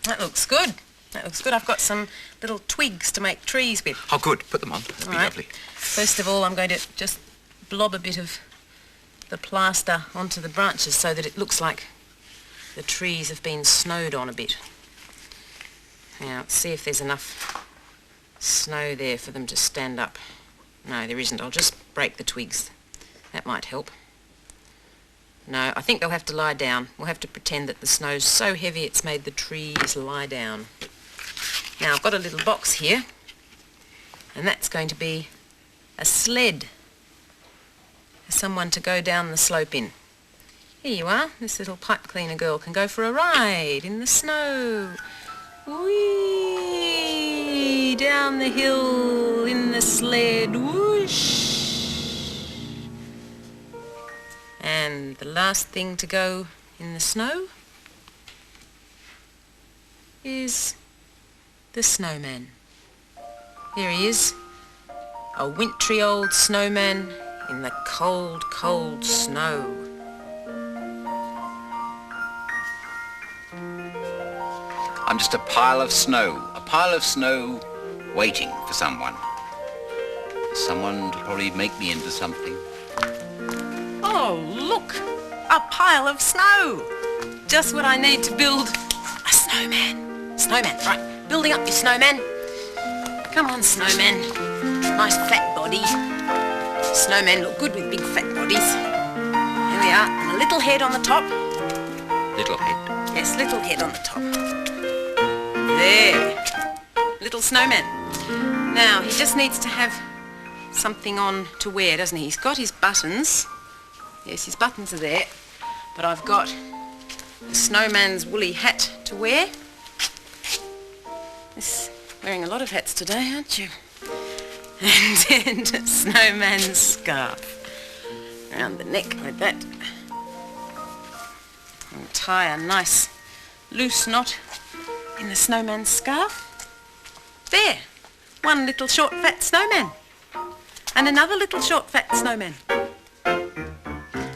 That looks good. That looks good. I've got some little twigs to make trees with. Oh, good. Put them on. That'd be lovely. First of all, I'm going to just blob a bit of the plaster onto the branches so that it looks like the trees have been snowed on a bit. Now, let's see if there's enough snow there for them to stand up. No, there isn't. I'll just break the twigs. That might help. No, I think they'll have to lie down. We'll have to pretend that the snow's so heavy it's made the trees lie down. Now, I've got a little box here, and that's going to be a sled for someone to go down the slope in. Here you are. This little pipe cleaner girl can go for a ride in the snow. Whee! Down the hill in the sled. Whoosh! And the last thing to go in the snow is the snowman. There he is, a wintry old snowman in the cold, cold snow. I'm just a pile of snow waiting for someone. Someone to probably make me into something. Oh, look! A pile of snow! Just what I need to build a snowman. Snowman, right. Building up your snowman. Come on, snowman. Nice fat body. Snowmen look good with big fat bodies. Here we are. And a little head on the top. Little head? Yes, little head on the top. There. Little snowman. Now, he just needs to have something on to wear, doesn't he? He's got his buttons. Yes, his buttons are there, but I've got a snowman's woolly hat to wear. This, wearing a lot of hats today, aren't you? And then a snowman's scarf around the neck like that. And tie a nice loose knot in the snowman's scarf. There, one little short fat snowman. And another little short fat snowman.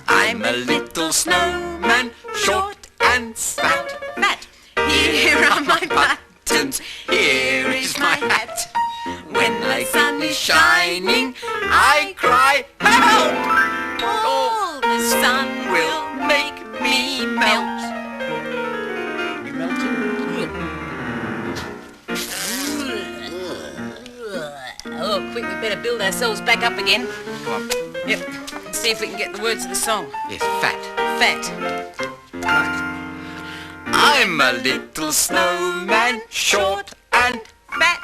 I'm a little snowman, short and fat. Fat. Here are my buttons, here is my hat. When the sun is shining, I cry, help! Oh, the sun will make me melt. You melting? Oh, quick, we better build ourselves back up again. Come on. Yep. See if we can get the words of the song. Yes, fat. Fat. Right. I'm a little snowman, short and Fat.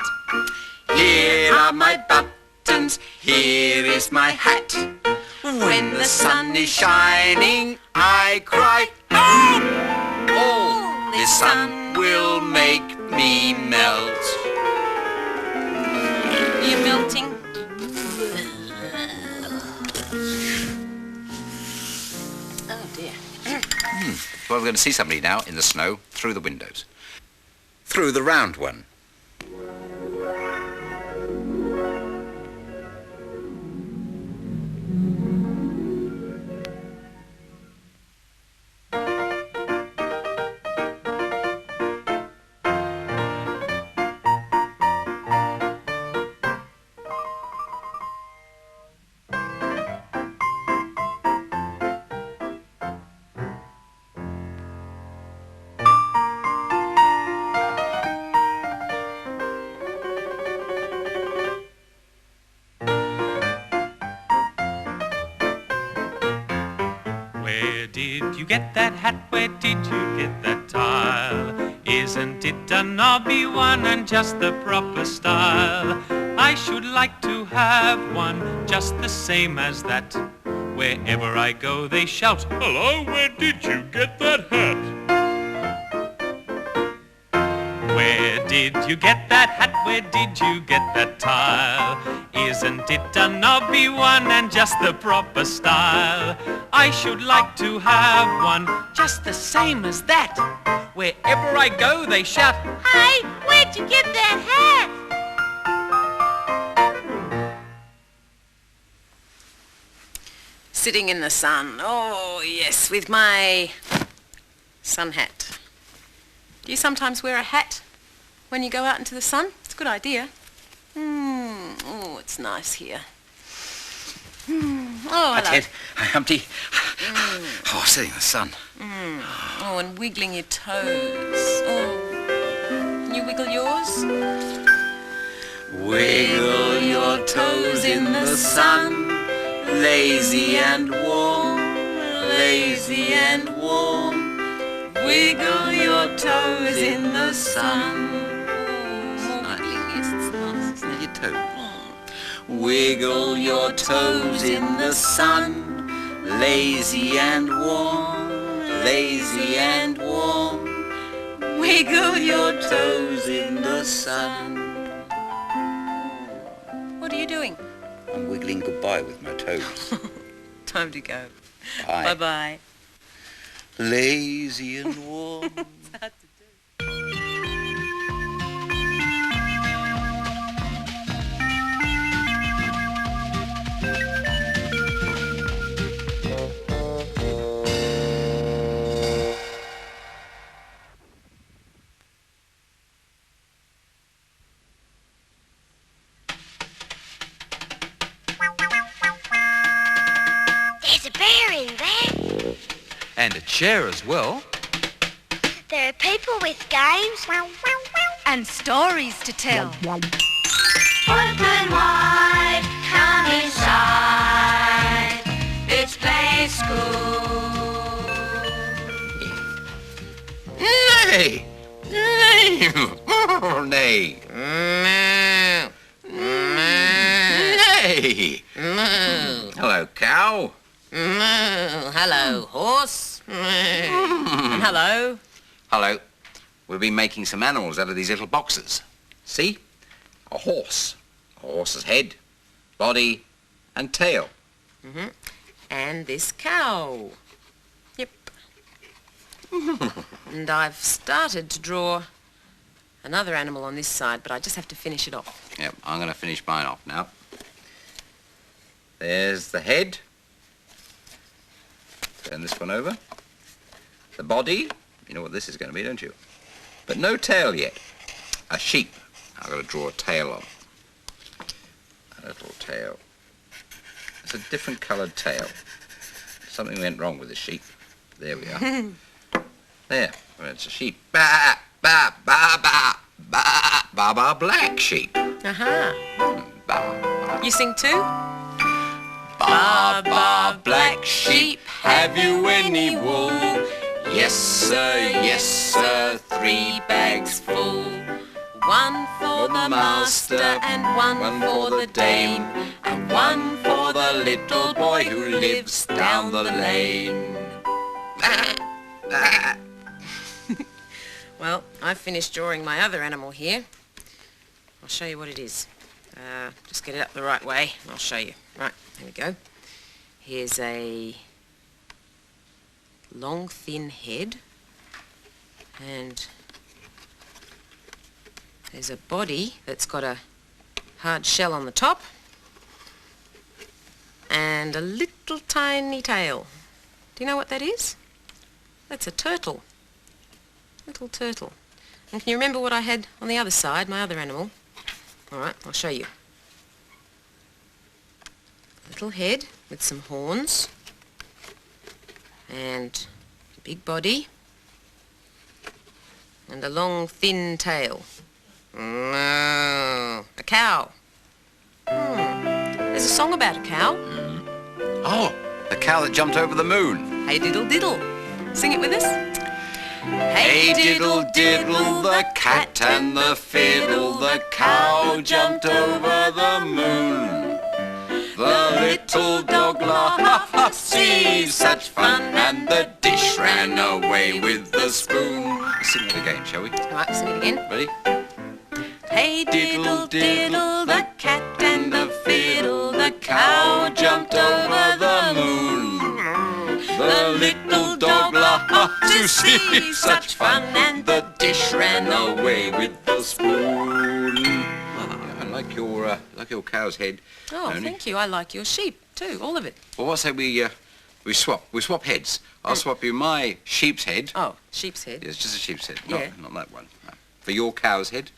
here are my buttons, here is my hat. When the sun is shining, I cry, help! Oh, the sun will make me melt. You're melting. Oh dear. Well, we're going to see somebody now in the snow through the windows. Through the round one. Where did you get that hat? Where did you get that tile? Isn't it a knobby one and just the proper style? I should like to have one just the same as that. Wherever I go they shout, "Hello, where did you get that hat?" Where did you get that hat? Where did you get that tile? Isn't it a knobby one and just the proper style? I should like to have one just the same as that. Wherever I go they shout, Hey, where'd you get that hat? Sitting in the sun. Oh, yes, with my sun hat. Do you sometimes wear a hat when you go out into the sun? It's a good idea. Oh, it's nice here. Oh, Hi, hello. Ted. Hi, Humpty. Oh, sitting in the sun. Oh, and wiggling your toes. Oh, can you wiggle yours? Wiggle your toes in the sun, lazy and warm, lazy and warm. Wiggle your toes in the sun. More wiggling, yes, it's nice, isn't it? Your toes. Wiggle your toes in the sun, lazy and warm, lazy and warm. Wiggle your toes in the sun. What are you doing? I'm wiggling goodbye with my toes. Time to go. Bye. Bye-bye. Lazy and warm. There's a bear in there. And a chair as well. There are people with games. And stories to tell. Open wide, come inside. It's Playschool. Nay! Nay! Oh, nay! Nay! Hello, cow. Hello, horse. And hello. Hello. We've been making some animals out of these little boxes. See? A horse. A horse's head, body, and tail. And this cow. Yep. And I've started to draw another animal on this side, but I just have to finish it off. Yep, I'm going to finish mine off now. There's the head. Turn this one over. The body. You know what this is going to be, don't you? But no tail yet. A sheep. I've got to draw a tail on. A little tail. It's a different coloured tail. Something went wrong with the sheep. There we are. There. Well, it's a sheep. Ba, ba, ba, ba, ba, ba, ba, black sheep. Aha. Ba, ba. You sing too? Ba, ba, black sheep, have you any wool? Yes, sir, 3 bags full. One for the master and one for the dame, and one for the little boy who lives down the lane. Well, I've finished drawing my other animal here. I'll show you what it is. Just get it up the right way and I'll show you. Right, here we go. Here's a long, thin head. And there's a body that's got a hard shell on the top. And a little tiny tail. Do you know what that is? That's a turtle. Little turtle. And can you remember what I had on the other side, my other animal? All right, I'll show you. Little head with some horns and a big body and a long, thin tail. No, a cow. There's a song about a cow. Oh, the cow that jumped over the moon. Hey diddle diddle. Sing it with us. Hey diddle diddle, the cat and the fiddle, the cow jumped over the moon. The little dog laughed, see such fun, and the dish ran away with the spoon. Let's sing it again, shall we? Right, sing it again. Ready? Hey diddle diddle, the cat and the fiddle, the cow jumped over the moon. The little dog laughed to see such fun, and the dish ran away with the spoon. I like your cow's head. Oh, Tony. thank you. I like your sheep too, all of it. Well, what say we swap heads? I'll swap you my sheep's head. Oh, sheep's head. Yes, just a sheep's head. Yeah. Not that one. No. For your cow's head.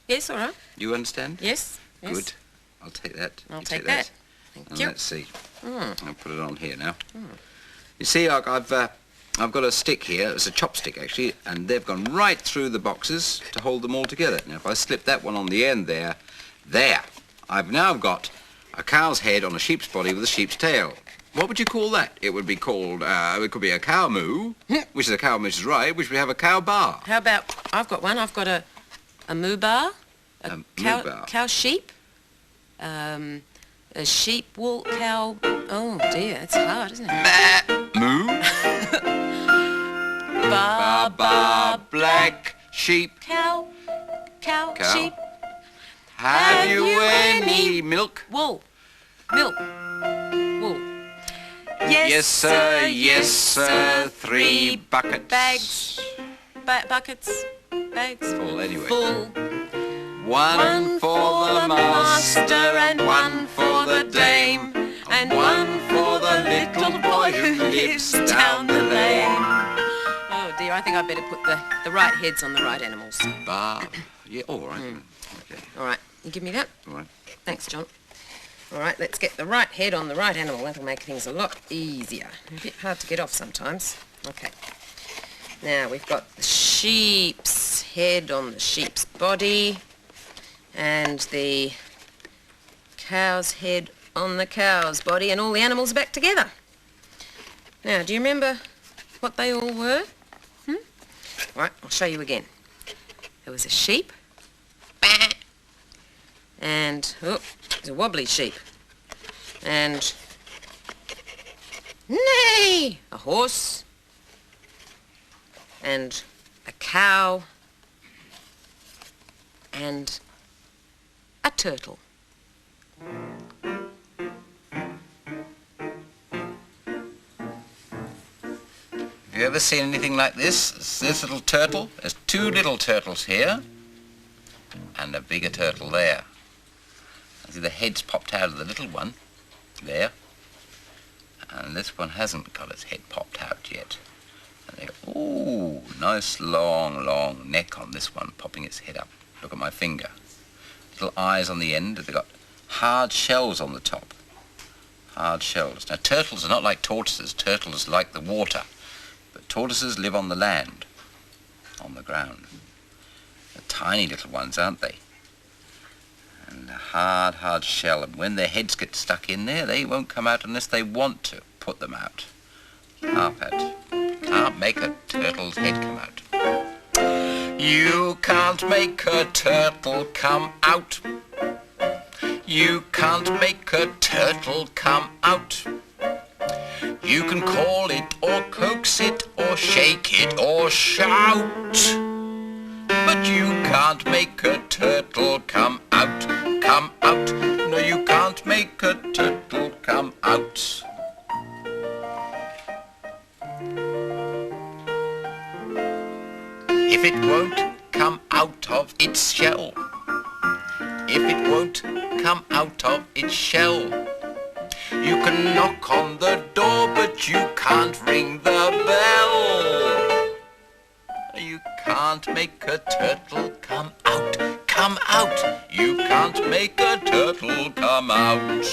Yes, all right. You understand? Yes. Yes. Good. I'll take that. I'll You take that. Thank And you. let's see. I'll put it on here now. You see, I've got a stick here. It's a chopstick, actually, and they've gone right through the boxes to hold them all together. Now, if I slip that one on the end there, I've now got a cow's head on a sheep's body with a sheep's tail. What would you call that? It would be called, it could be a cow moo, which is a cow which is right, which we have a cow bar. How about, I've got one. I've got a moo bar, A cow, moo bar. cow sheep, a sheep wool cow. Oh dear, it's hard, isn't it? Moo, Ba ba, black sheep. cow, Cow. sheep, Have you any milk? wool, milk, wool. Yes, sir, 3 buckets. Bags, buckets, bags. Full, anyway. Full. One for the master and one for the dame, and one for the little boy who lives down the lane. Oh dear, I think I better put the right heads on the right animals. Bar. Yeah, all right. Okay, All right, you give me that? all right. Thanks, John. All right, let's get the right head on the right animal. That'll make things a lot easier. A bit hard to get off sometimes. Okay. Now, we've got the sheep's head on the sheep's body and the cow's head on the cow's body, and all the animals back together. Now, do you remember what they all were? Right, I'll show you again. There was a sheep, and, oh, there's a wobbly sheep, and, neigh, a horse, and a cow, and a turtle. Have you ever seen anything like this? This little turtle? There's 2 little turtles here and a bigger turtle there. I see the head's popped out of the little one there, and this one hasn't got its head popped out yet. And they go, ooh, nice long neck on this one, popping its head up. Look at my finger. Little eyes on the end. They've got hard shells on the top. Hard shells. Now, turtles are not like tortoises. Turtles like the water. But tortoises live on the land, on the ground. They're tiny little ones, aren't they? And a hard shell. And when their heads get stuck in there, they won't come out unless they want to put them out. Can't make a turtle's head come out. You can't make a turtle come out. You can't make a turtle come out. You can call it or coax it or shake it or shout, but you can't make a turtle come out. Come out. No, you can't make a turtle come out. If it won't come out of its shell, if it won't come out of its shell, you can knock on the door, but you can't ring the bell. You can't make a turtle come out. Come out. You can't make a turtle come out.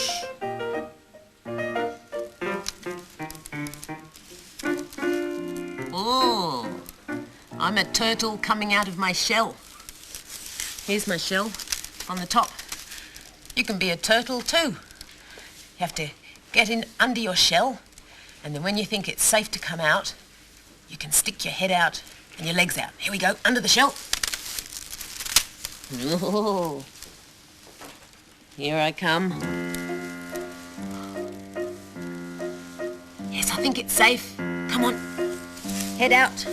Oh, I'm a turtle coming out of my shell. Here's my shell on the top. You can be a turtle too. You have to get in under your shell, and then when you think it's safe to come out, you can stick your head out and your legs out. Here we go, under the shell. Oh, here I come. Yes, I think it's safe. Come on. Head out.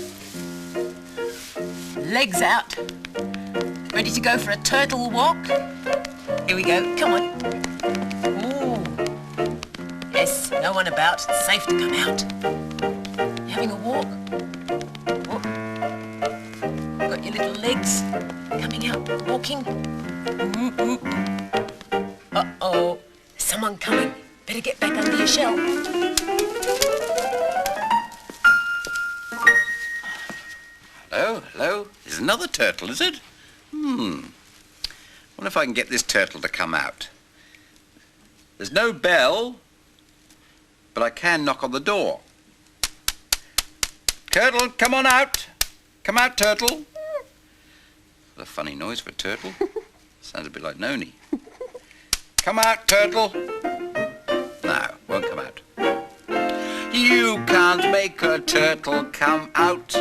Legs out. Ready to go for a turtle walk? Here we go. Come on. Ooh. Yes, no one about. It's safe to come out. You having a walk? Oh. Got your little legs coming out, walking. Uh-oh. There's someone coming. Better get back under your shell. Hello? There's another turtle, is it? Wonder if I can get this turtle to come out. There's no bell, but I can knock on the door. Turtle, come on out. Come out, turtle. What a funny noise for a turtle. Sounds a bit like Noni. Come out, turtle. No, won't come out. You can't make a turtle come out.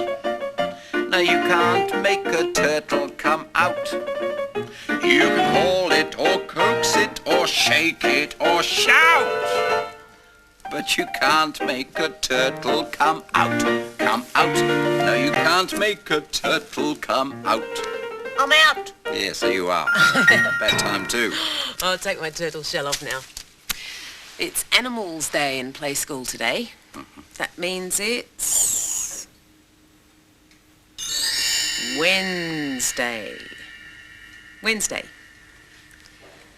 No, you can't make a turtle come out. You can haul it or coax it or shake it or shout. But you can't make a turtle come out. Come out. No, you can't make a turtle come out. I'm out. Yes, there you are. Bad time too. I'll take my turtle shell off now. It's Animals Day in Playschool today. That means it's Wednesday.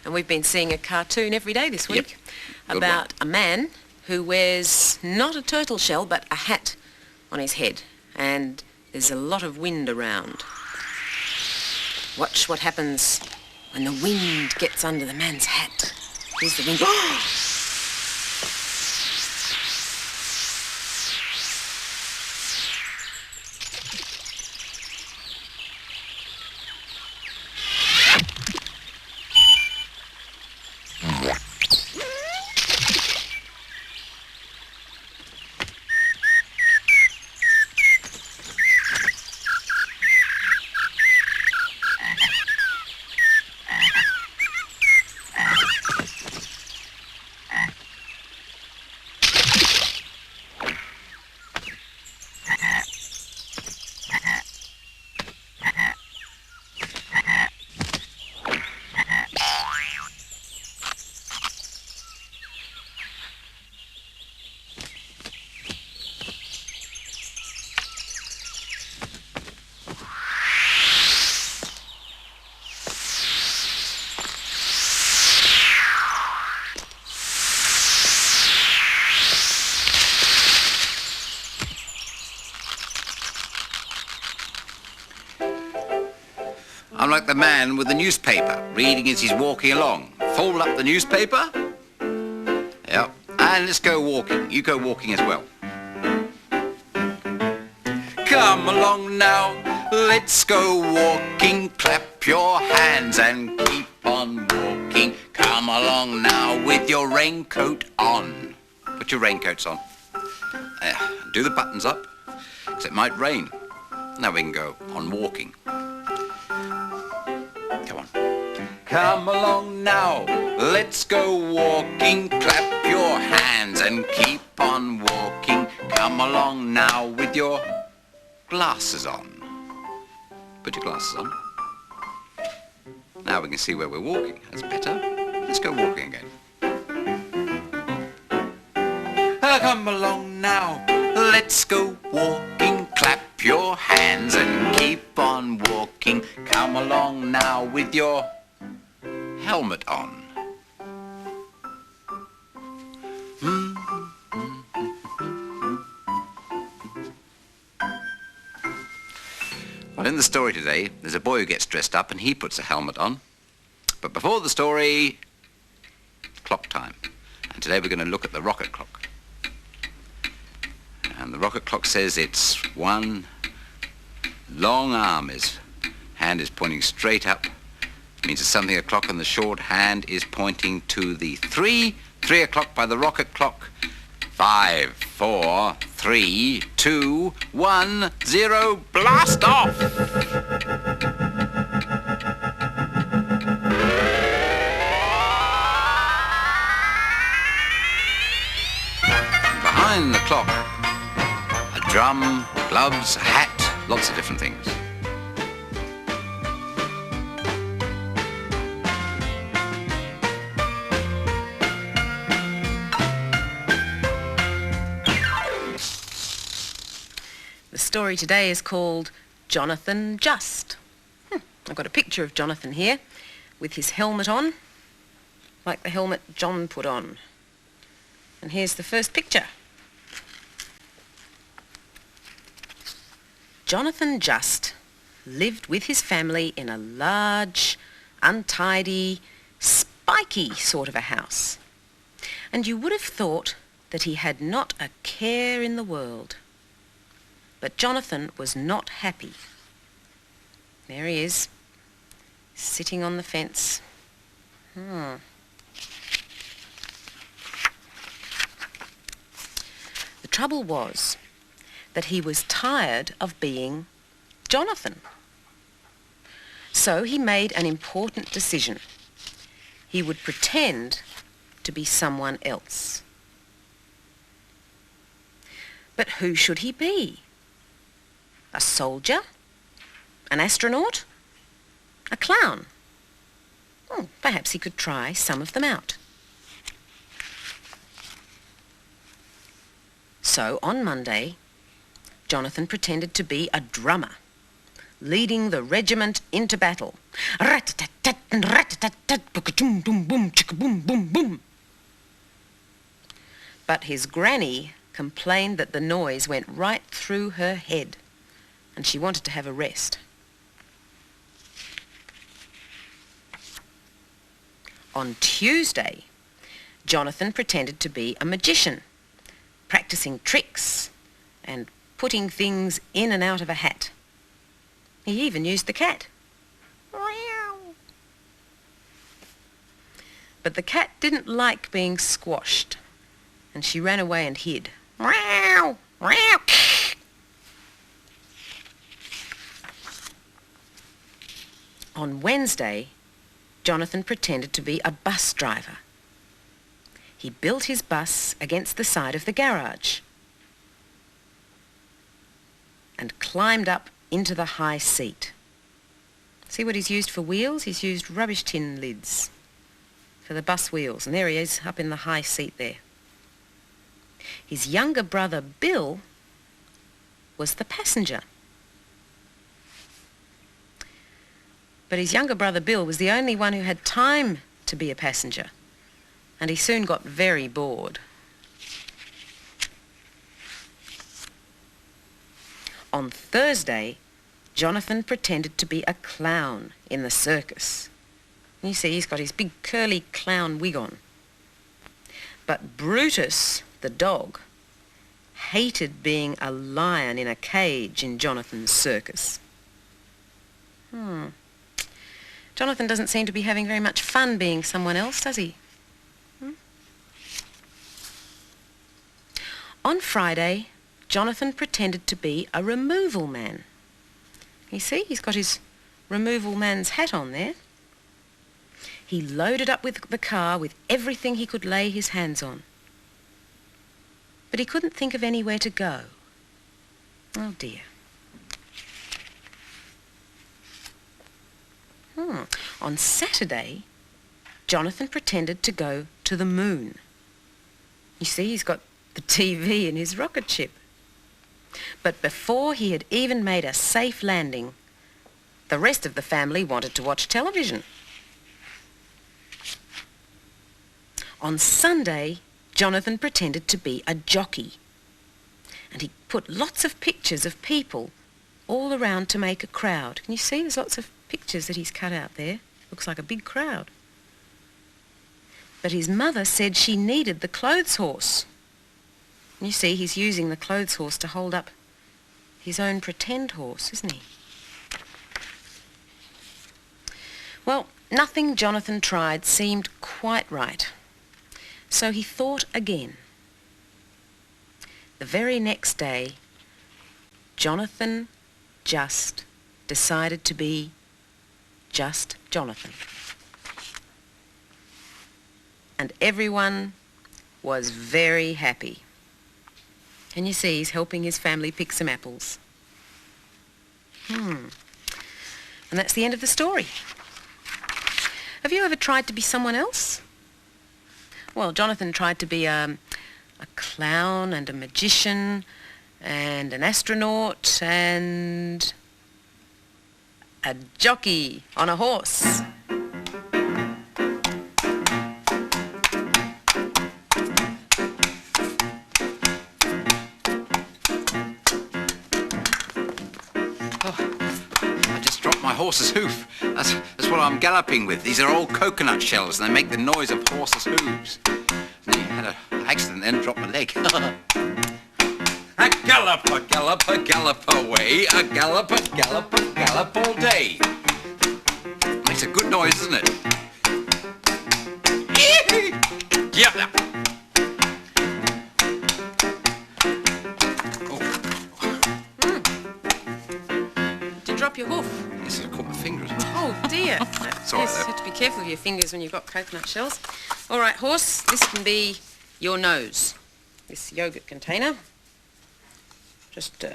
And we've been seeing a cartoon every day this week about a man who wears not a turtle shell but a hat on his head, and there's a lot of wind around. Watch what happens when the wind gets under the man's hat. Here's the wind. I'm like the man with the newspaper, reading as he's walking along. Fold up the newspaper. Yep. And let's go walking. You go walking as well. Come along now, let's go walking. Clap your hands and keep on walking. Come along now with your raincoat on. Put your raincoats on. Do the buttons up, because it might rain. Now we can go on walking. Come on. Come along now, let's go walking. Clap your hands and keep on walking. Come along now with your glasses on. Put your glasses on. Now we can see where we're walking. That's better. Let's go walking again. Come along now, let's go walking. Clap your hands and keep on walking. Come along now with your helmet on. Well, in the story today, there's a boy who gets dressed up and he puts a helmet on. But before the story, clock time. And today we're going to look at the rocket clock. And the rocket clock says its one long arm hand is pointing straight up. It means it's something o'clock, and the short hand is pointing to the 3 o'clock by the rocket clock. 5, 4, 3, 2, 1, 0, blast off! Behind the clock, a drum, gloves, a hat, lots of different things. The story today is called Jonathan Just. I've got a picture of Jonathan here with his helmet on, like the helmet John put on. And here's the first picture. Jonathan Just lived with his family in a large, untidy, spiky sort of a house. And you would have thought that he had not a care in the world. But Jonathan was not happy. There he is, sitting on the fence. The trouble was that he was tired of being Jonathan. So he made an important decision. He would pretend to be someone else. But who should he be? A soldier? An astronaut? A clown? Oh, perhaps he could try some of them out. So on Monday, Jonathan pretended to be a drummer, leading the regiment into battle. Rat-a-tat-tat and rat-a-tat-tat, boom-boom-boom, chicka-boom-boom-boom. But his granny complained that the noise went right through her head, and she wanted to have a rest. On Tuesday, Jonathan pretended to be a magician, practicing tricks and putting things in and out of a hat. He even used the cat. But the cat didn't like being squashed, and she ran away and hid. On Wednesday, Jonathan pretended to be a bus driver. He built his bus against the side of the garage and climbed up into the high seat. See what he's used for wheels? He's used rubbish tin lids for the bus wheels, and there he is up in the high seat there. His younger brother Bill was the passenger. But his younger brother Bill was the only one who had time to be a passenger, and he soon got very bored. On Thursday, Jonathan pretended to be a clown in the circus. You see, he's got his big curly clown wig on. But Brutus, the dog, hated being a lion in a cage in Jonathan's circus. Jonathan doesn't seem to be having very much fun being someone else, does he? On Friday, Jonathan pretended to be a removal man. You see, he's got his removal man's hat on there. He loaded up with the car with everything he could lay his hands on. But he couldn't think of anywhere to go. Oh dear. On Saturday, Jonathan pretended to go to the moon. You see, he's got the TV in his rocket ship. But before he had even made a safe landing, the rest of the family wanted to watch television. On Sunday, Jonathan pretended to be a jockey, and he put lots of pictures of people all around to make a crowd. Can you see? There's lots of pictures that he's cut out there. Looks like a big crowd. But his mother said she needed the clothes horse. You see, he's using the clothes horse to hold up his own pretend horse, isn't he? Well, nothing Jonathan tried seemed quite right. So he thought again. The very next day, Jonathan just decided to be just Jonathan. And everyone was very happy. And you see, he's helping his family pick some apples. And that's the end of the story. Have you ever tried to be someone else? Well, Jonathan tried to be a clown and a magician and an astronaut and a jockey on a horse. I just dropped my horse's hoof. That's what I'm galloping with. These are old coconut shells and they make the noise of horses' hooves. And he had an accident then, dropped my leg. A gallop away, a gallop all day. Makes a good noise, doesn't it? Yeah. Did you drop your hoof? Yes, I caught my finger as well. Oh dear. It's all right, Yes, though. you have to be careful of your fingers when you've got coconut shells. All right, horse, this can be your nose. This yogurt container. Just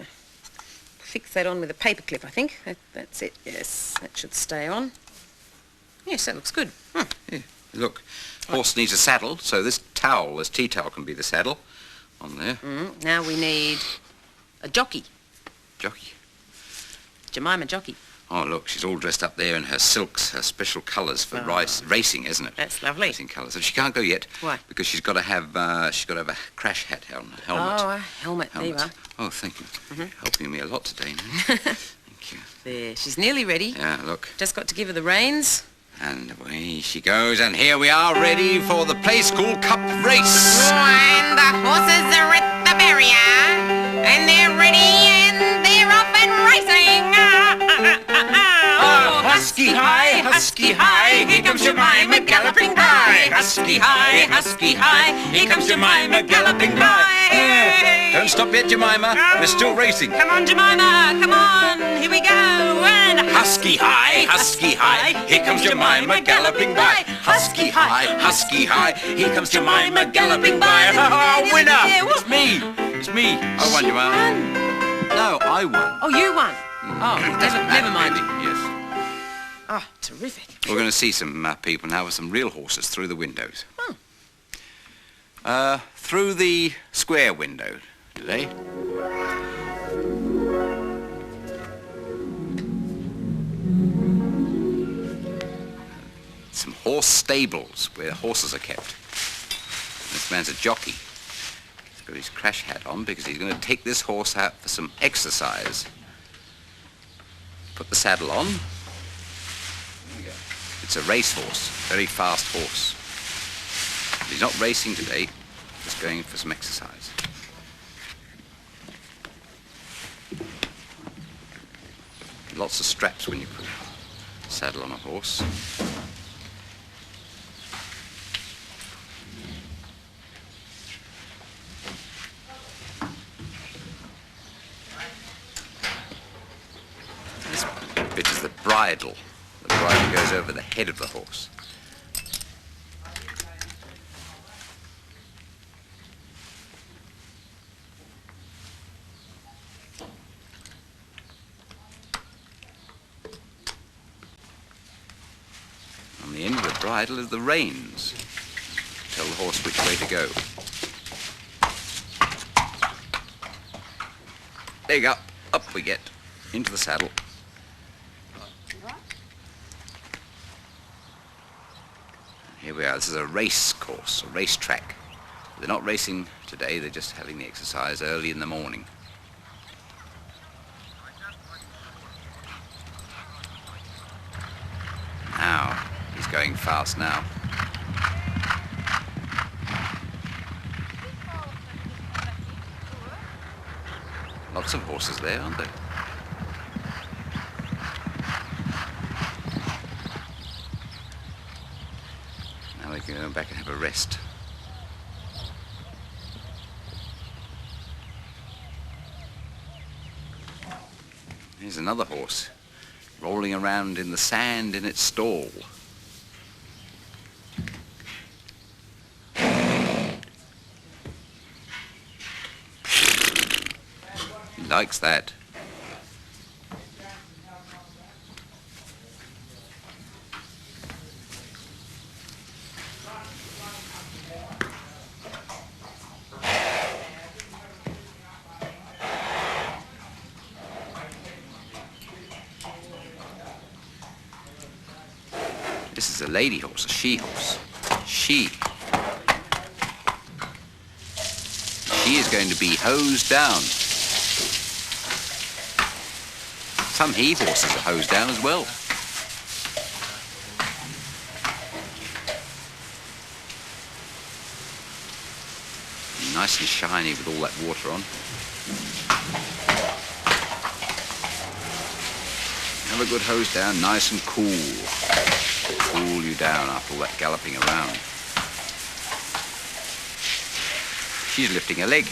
fix that on with a paper clip, I think. That's it, yes. That should stay on. Yes, that looks good. Yeah. Look, horse needs a saddle, so this tea towel can be the saddle on there. Now we need a jockey. Jockey. Jemima jockey. Oh, look, she's all dressed up there in her silks, her special colours for racing, isn't it? That's lovely. Racing colours. And she can't go yet. Why? Because she's got to have a crash hat on, a helmet. Oh, a helmet. There you are. Oh, thank you. You're helping me a lot today. Now. Thank you. There, she's nearly ready. Yeah, look. Just got to give her the reins. And away she goes, and here we are ready for the Playschool Cup race. And the horses are at the barrier, and they're ready, and they're off and racing. Husky high, here comes Jemima galloping by. Husky high, here comes Jemima galloping by. Don't stop yet, Jemima. We're still racing. Come on, Jemima, come on, here we go. And Husky high, here comes Jemima galloping by. Husky high, here comes Jemima galloping by. Oh, winner! It's me. I won, Jemima. No, I won. Oh, you won. Oh, never mind. Yes. Oh, terrific. We're going to see some people now with some real horses through the windows. Through the square window today. Some horse stables where horses are kept. This man's a jockey. He's got his crash hat on because he's going to take this horse out for some exercise. Put the saddle on. It's a racehorse, very fast horse. But he's not racing today, just going for some exercise. Lots of straps when you put a saddle on a horse. This bit is the bridle. The bridle goes over the head of the horse. On the end of the bridle is the reins. Tell the horse which way to go. Leg up, up we get, into the saddle. Here we are, this is a race course, a race track. They're not racing today, they're just having the exercise early in the morning. Now, he's going fast now. Lots of horses there, aren't there? Now we can go back and have a rest. Here's another horse, rolling around in the sand in its stall. He likes that. This is a lady horse, a she-horse. She is going to be hosed down. Some he horses are hosed down as well. Nice and shiny with all that water on. Have a good hose down, nice and cool. Cool you down after all that galloping around. She's lifting her leg.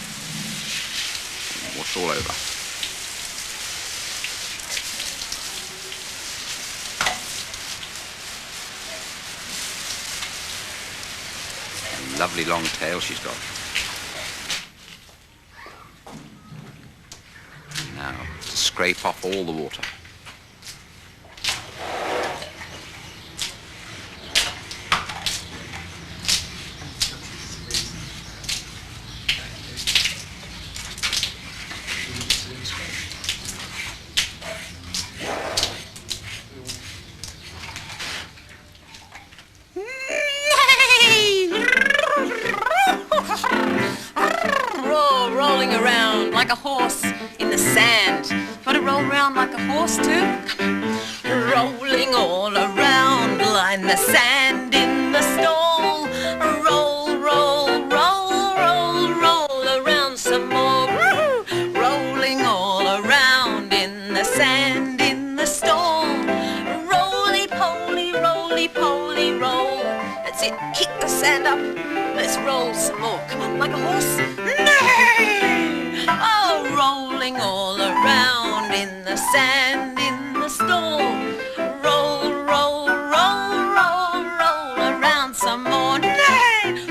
Wash all over. A lovely long tail she's got. Now, to scrape off all the water. Rolling around like a horse in the sand. Want to roll around like a horse too? Rolling all around in the sand in the stall. Roll, roll, roll, roll, roll around some more. Rolling all around in the sand in the stall. Roly-poly, roly-poly, roll. That's it, kick the sand up. Let's roll some more. Come on, like a horse. Oh, rolling all around in the sand in the stall. Roll, roll, roll, roll, roll around some more.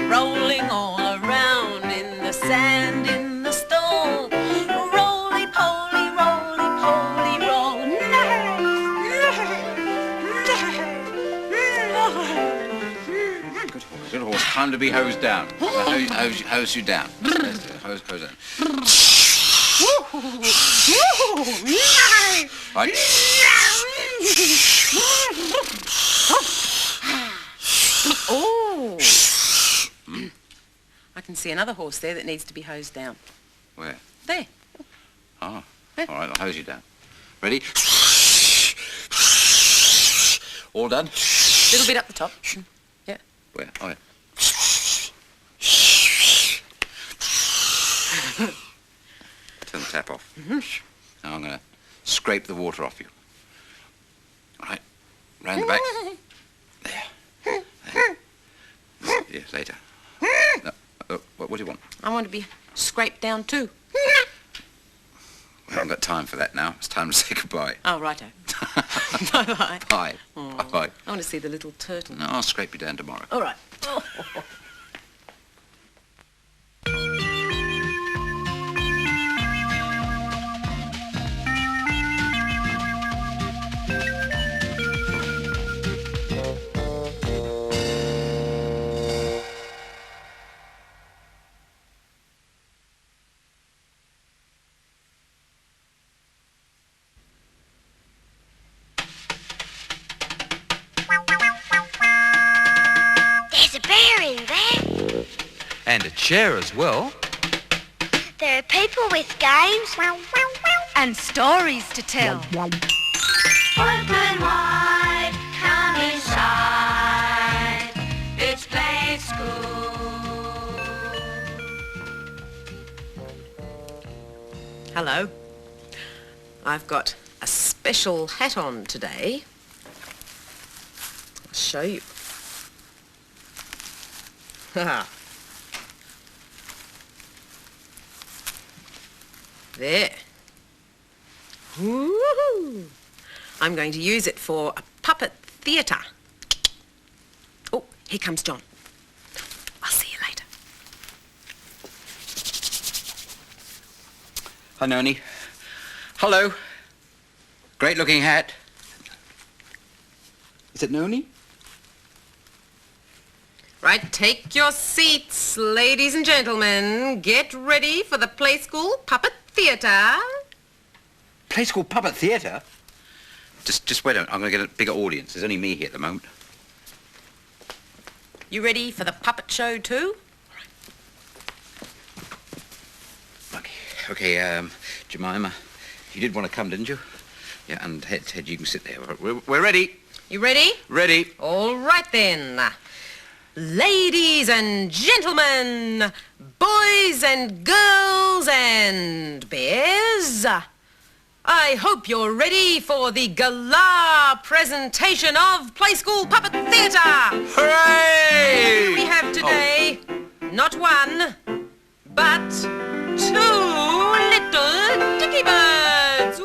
Rolling all around in the sand in the stall. Roly-poly, roly-poly, roll. Good horse. Time to be hosed down. Hose you down. Hose down. Right. Oh! I can see another horse there that needs to be hosed down. Where? There. Oh. All right, I'll hose you down. Ready? All done? Little bit up the top. Yeah. Where? Oh, yeah. Turn the tap off. Now I'm going to scrape the water off you. All right. Round the back. There. Yeah, later. No, what do you want? I want to be scraped down too. We haven't got time for that now. It's time to say goodbye. Oh, righto. Bye-bye. Bye. Oh, Bye-bye. I want to see the little turtle. No, I'll scrape you down tomorrow. All right. Oh. And a chair as well. There are people with games. And stories to tell. Open wide, come inside. It's Playschool. Hello. I've got a special hat on today. I'll show you. There. Woo-hoo. I'm going to use it for a puppet theatre. Oh, here comes John. I'll see you later. Hi, Noni. Hello. Great looking hat. Is it Noni? Right, take your seats, ladies and gentlemen. Get ready for the Playschool Puppet Theatre. Playschool Puppet Theatre? Just wait a minute. I'm going to get a bigger audience. There's only me here at the moment. You ready for the puppet show too? Okay, Jemima, you did want to come, didn't you? Yeah, and Ted, you can sit there. We're ready. You ready? Ready. All right then. Ladies and gentlemen, boys and girls and bears, I hope you're ready for the gala presentation of Playschool Puppet Theatre. Hooray! We have today not one, but two little dicky birds.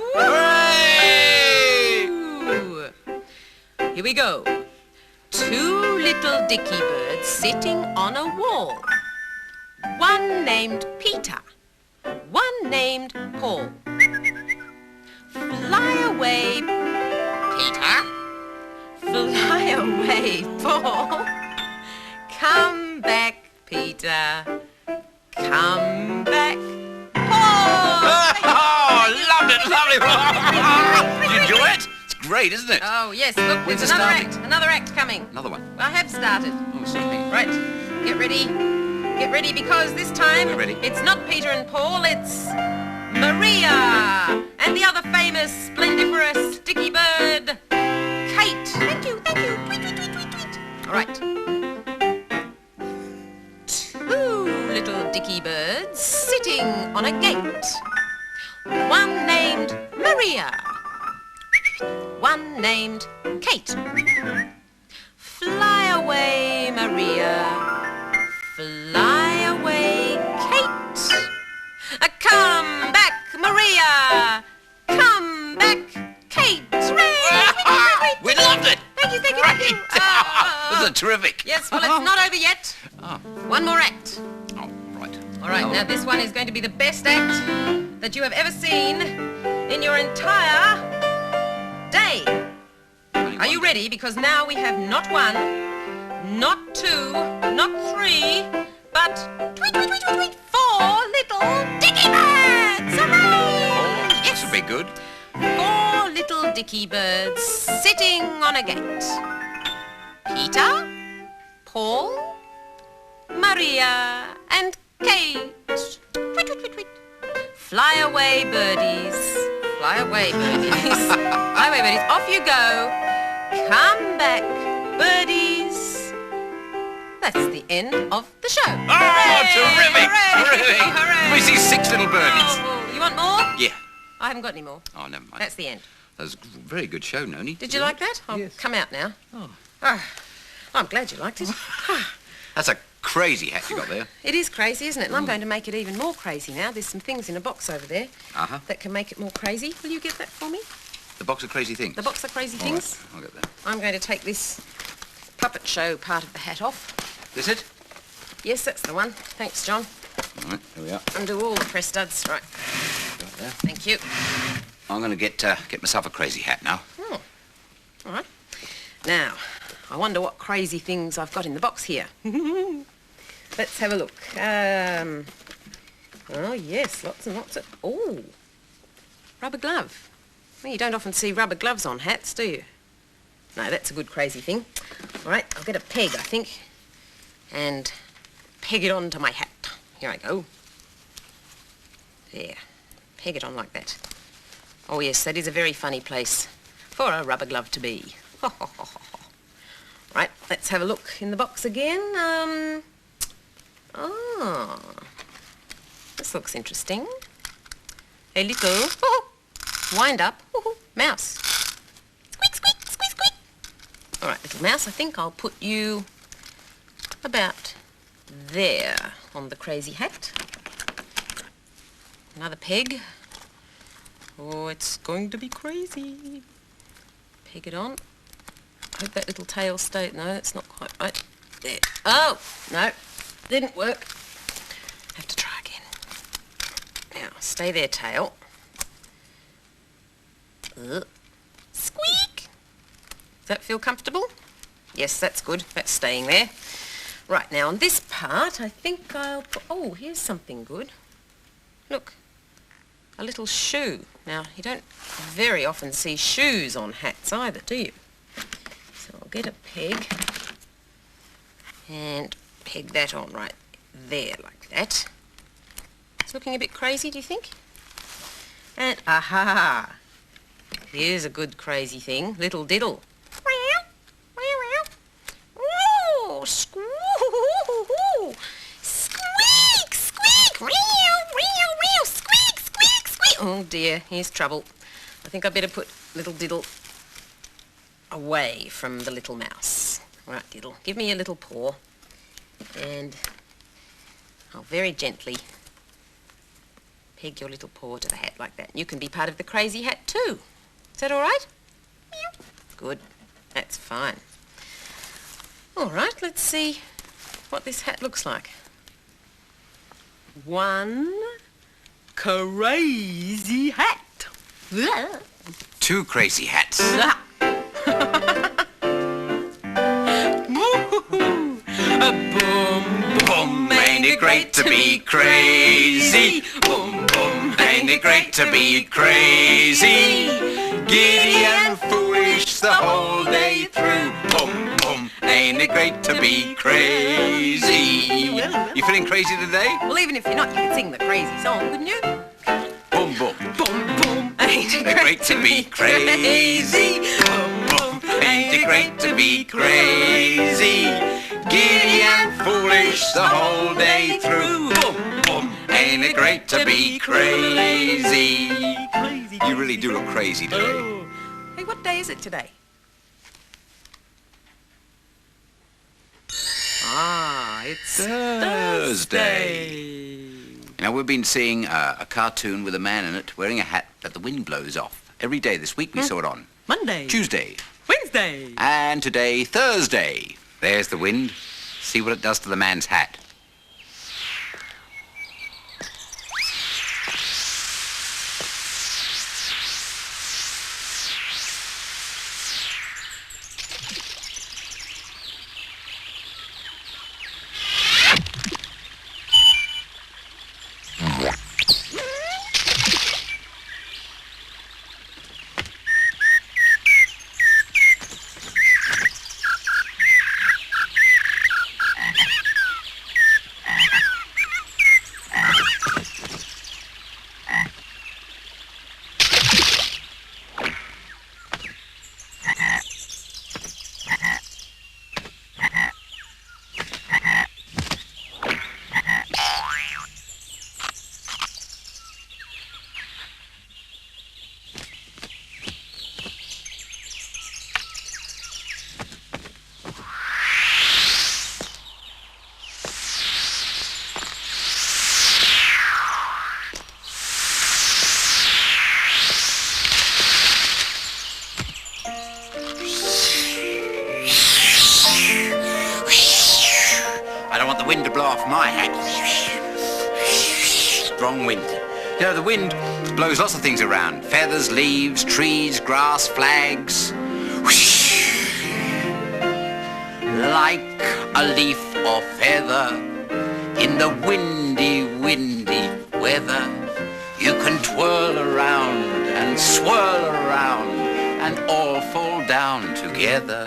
Hooray! Woo! Here we go. Two little dicky birds sitting on a wall. One named Peter, one named Paul. Fly away, Peter. Fly away, Paul. Come back, Peter. Come back, Paul. Oh, loved it, lovely. Did you enjoy it? It's great, isn't it? Oh, yes, look, When's there's it another starting? act. Another act coming. Another one. I have started. Oh, sorry. Right, get ready. Get ready because this time We're ready. it's not Peter and Paul, it's Maria and the other famous splendiferous dicky bird, Kate. Thank you, thank you. Tweet, tweet, tweet, tweet, tweet. All right. Two little dicky birds sitting on a gate. One named Maria. One named Kate. Fly away, Maria. Fly away, Kate. Come back, Maria. Come back, Kate. We loved it. Thank you, thank you, Great. thank you. This is terrific. Yes, well, it's not over yet. Oh. One more act. Oh, right. All right, now this one is going to be the best act that you have ever seen in your entire day. Are you ready? Because now we have not one, not two, not three, but tweet, tweet, tweet, tweet, tweet, four little dicky birds! Hooray! This will be good. Four little dicky birds sitting on a gate. Peter, Paul, Maria, and Kate. Tweet, tweet, tweet, tweet. Fly away, birdies. Fly away, birdies. Fly away, birdies. Off you go. Come back, birdies. That's the end of the show. Oh, Hooray! terrific. Hooray! Terrific. Hooray! We see 6 little birdies. Oh, you want more? Yeah. I haven't got any more. Oh, never mind. That's the end. That was a very good show, Noni. Did you like that? I'll Yes. come out now. Oh. I'm glad you liked it. That's a crazy hat you got there. It is crazy, isn't it? And I'm going to make it even more crazy now. There's some things in a box over there Uh-huh. that can make it more crazy. Will you get that for me? The box of crazy things. The box of crazy All things? right, I'll get that. I'm going to take this puppet show part of the hat off. This it? Yes, that's the one. Thanks, John. All right, here we are. Undo all the press studs. Right. Got there. Thank you. I'm going to get myself a crazy hat now. Oh. All right. Now, I wonder what crazy things I've got in the box here. Let's have a look. Oh, yes, lots and lots of... Oh, rubber glove. Well, you don't often see rubber gloves on hats, do you? No, that's a good crazy thing. All right, I'll get a peg, I think, and peg it onto my hat. Here I go. There. Peg it on like that. Oh, yes, that is a very funny place for a rubber glove to be. Right, let's have a look in the box again. Oh, this looks interesting. A little wind-up mouse. Squeak, squeak, squeak, squeak. All right, little mouse, I think I'll put you about there on the crazy hat. Another peg. Oh, it's going to be crazy. Peg it on. Hope that little tail stayed. No, that's not quite right. There. Oh, no, didn't work. Have to try again. Now, stay there, tail. Squeak. Does that feel comfortable? Yes, that's good. That's staying there. Right, now on this part, I think I'll put... Oh, here's something good. Look, a little shoe. Now, you don't very often see shoes on hats either, do you? So I'll get a peg and peg that on right there like that. It's looking a bit crazy, do you think? And, aha! Here's a good crazy thing. Little diddle. Oh, squeak, squeak, squeak, squeak, squeak. Oh dear, here's trouble. I think I'd better put little diddle away from the little mouse. Right, diddle, give me a little paw. And I'll very gently peg your little paw to the hat like that. You can be part of the crazy hat too. Is that all right? Good. That's fine. All right, let's see what this hat looks like. One crazy hat. Two crazy hats. Boom, Boom, ain't it great to be crazy? Boom, boom, ain't it great to be crazy? Giddy and foolish the whole day through. Boom, boom, ain't it great to be crazy? You feeling crazy today? Well, even if you're not, you can sing the crazy song, couldn't you? Boom, boom, Boom, boom, ain't it great to be crazy? Boom, boom, ain't it great to be crazy? Giddy and foolish the whole day through. Boom, boom, ain't it great to be crazy? You really do look crazy today. Oh. Hey, what day is it today? Ah, it's Thursday. You know, we've been seeing a cartoon with a man in it wearing a hat that the wind blows off. Every day this week we saw it on. Monday. Tuesday. Wednesday. And today, Thursday. There's the wind. See what it does to the man's hat. The wind to blow off my hat. Strong wind. You know, the wind blows lots of things around. Feathers, leaves, trees, grass, flags. Like a leaf or feather in the windy, windy weather. You can twirl around and swirl around and all fall down together.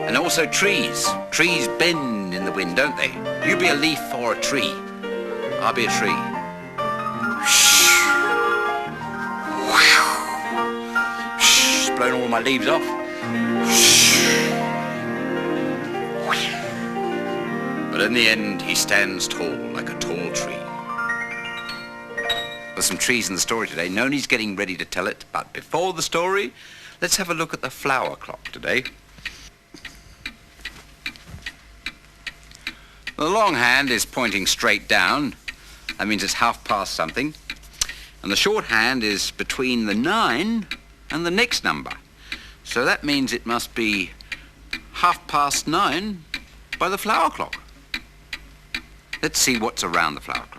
And also trees. Trees bend in the wind, don't they? You be a leaf or a tree. I'll be a tree. It's blown all my leaves off. But in the end, he stands tall, like a tall tree. There's some trees in the story today. Noni's getting ready to tell it, but before the story, let's have a look at the flower clock today. The long hand is pointing straight down. That means it's half past something. And the shorthand is between the 9 and the next number. So that means it must be 9:30 by the flower clock. Let's see what's around the flower clock.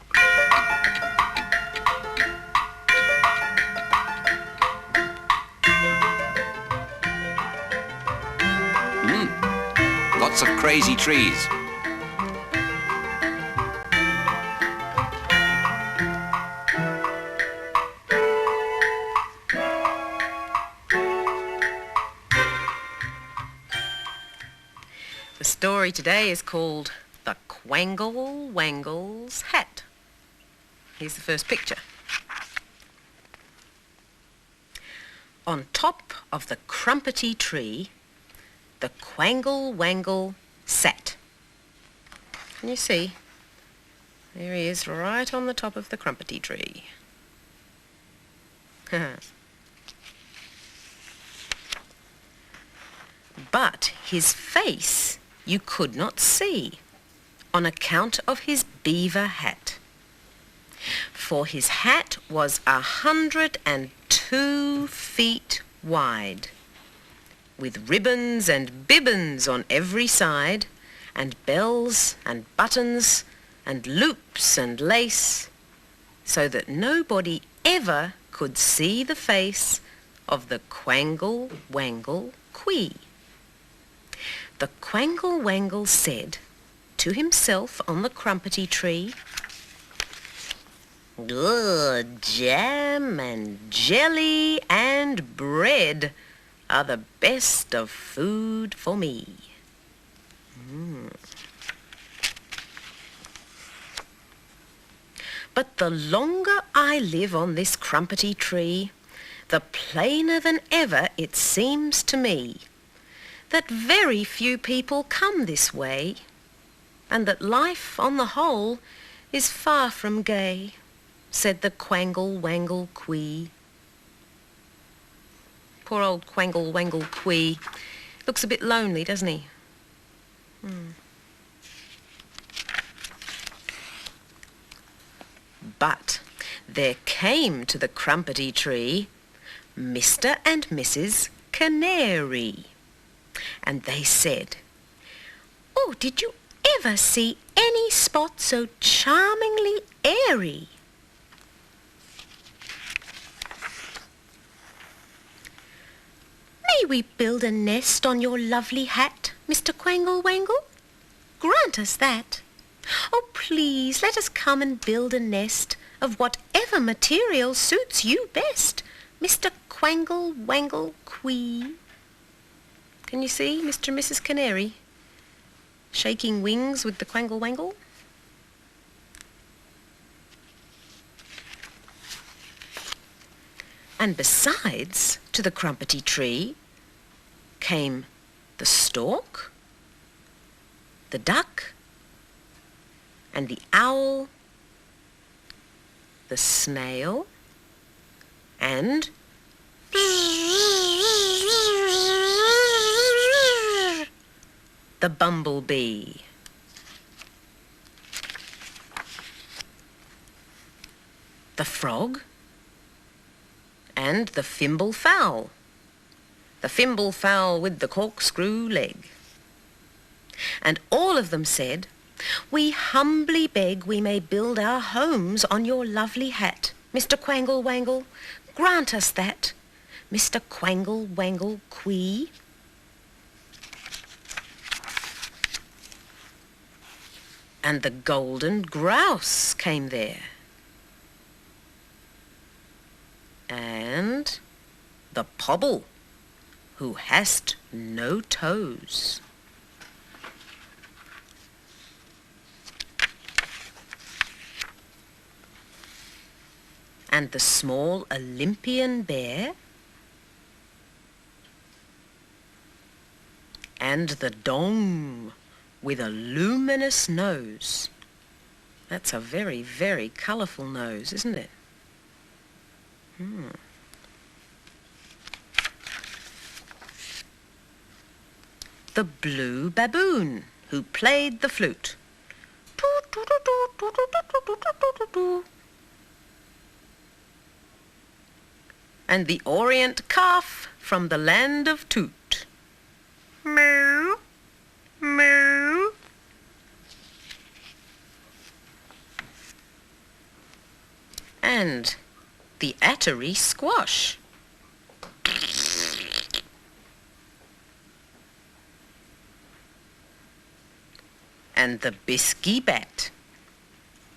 Lots of crazy trees. The story today is called The Quangle Wangle's Hat. Here's the first picture. On top of the crumpety tree, the Quangle Wangle sat. Can you see? There he is, right on the top of the crumpety tree. But his face you could not see on account of his beaver hat. For his hat was 102 feet wide, with ribbons and bibbons on every side, and bells and buttons and loops and lace, so that nobody ever could see the face of the Quangle Wangle Quee. The Quangle Wangle said to himself on the crumpety tree, "Good jam and jelly and bread are the best of food for me." But the longer I live on this crumpety tree, the plainer than ever it seems to me that very few people come this way, and that life on the whole is far from gay, said the Quangle Wangle Quee. Poor old Quangle Wangle Quee. Looks a bit lonely, doesn't he? But there came to the crumpety tree Mr. and Mrs. Canary, and they said, "Oh, did you ever see any spot so charmingly airy?" "May we build a nest on your lovely hat, Mr. Quangle Wangle? Grant us that. Oh, please let us come and build a nest of whatever material suits you best, Mr. Quangle Wangle Quee." Can you see Mr. and Mrs. Canary shaking wings with the Quangle Wangle? And besides, to the crumpety tree came the stork, the duck, and the owl, the snail, and the bumblebee. The frog, and the fimblefowl. The fimblefowl with the corkscrew leg. And all of them said, "We humbly beg we may build our homes on your lovely hat, Mr. Quangle Wangle. Grant us that, Mr. Quangle Wangle Quee." And the golden grouse came there. And the pobble, who hast no toes. And the small Olympian bear. And the dong with a luminous nose. That's a very, very colourful nose, isn't it? The blue baboon, who played the flute. Toot, toot, toot, toot. And the Orient calf from the land of Toot. Moo, moo. And the Attery squash. And the Bisky bat.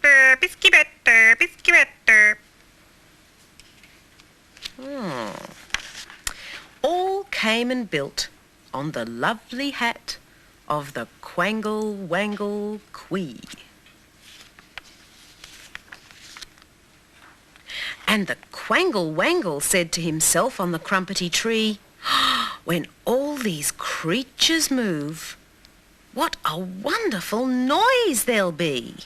Bisky bat, Bisky bat. All came and built on the lovely hat of the Quangle Wangle Quee. And the Quangle Wangle said to himself on the crumpety tree, when all these creatures move, what a wonderful noise there'll be.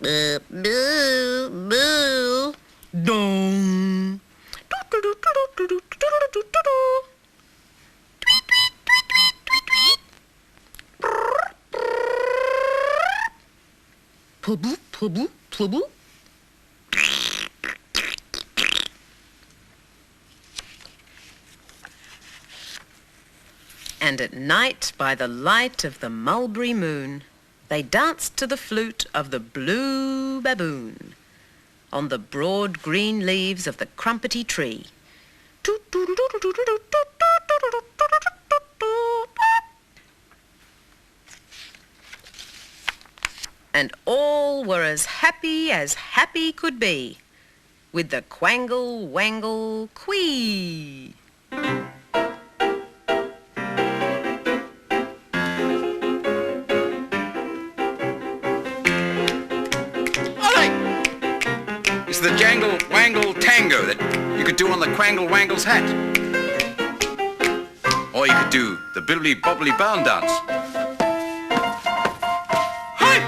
Boo, boo, boo. Dong. Pubble, pubble, pubble. And at night, by the light of the mulberry moon, they danced to the flute of the blue baboon on the broad green leaves of the crumpety tree. And all were as happy could be, with the Quangle Wangle Quee. It's the jangle wangle tango that you could do on the Quangle Wangle's hat. Or you could do the bibbly bobbly bound dance. Hey!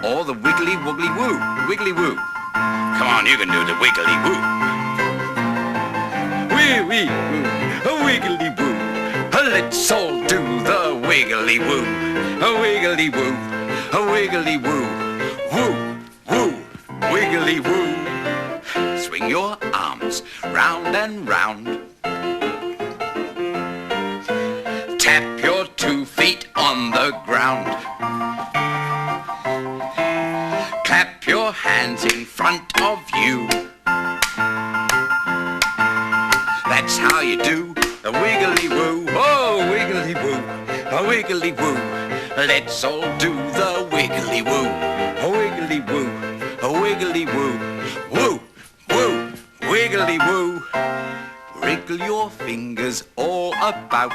Or the wiggly woggly woo, wiggly woo. Come on, you can do the wiggly woo. Wee wee woo, a wiggly woo. Let's all do the wiggly woo, a wiggly woo, a wiggly woo, woo, woo, wiggly woo. Swing your arms round and round. Tap your 2 feet on the ground. Clap your hands in front of you. That's how you do a wiggly woo, oh wiggly woo, a wiggly woo. Let's all do the wiggly woo, a wiggly woo, a wiggly woo, woo, woo, wiggly woo. Wriggle your fingers all about.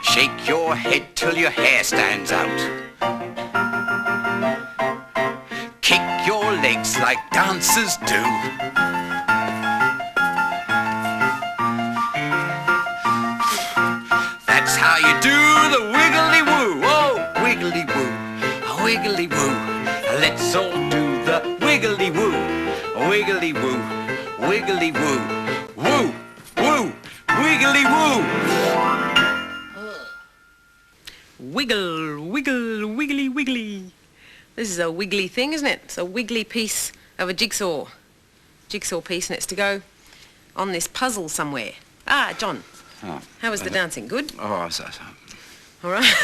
Shake your head till your hair stands out. Kick your legs like dancers do. That's how you do the wiggly woo, oh wiggly woo, a wiggly woo. Let's all do the wiggly woo, a wiggly woo, wiggly woo, woo, woo, wiggly woo. Wiggle, wiggle, wiggly, wiggly. This is a wiggly thing, isn't it? It's a wiggly piece of a jigsaw piece, and it's to go on this puzzle somewhere. Ah, John. Oh, how was the dancing? Good? Oh, All right.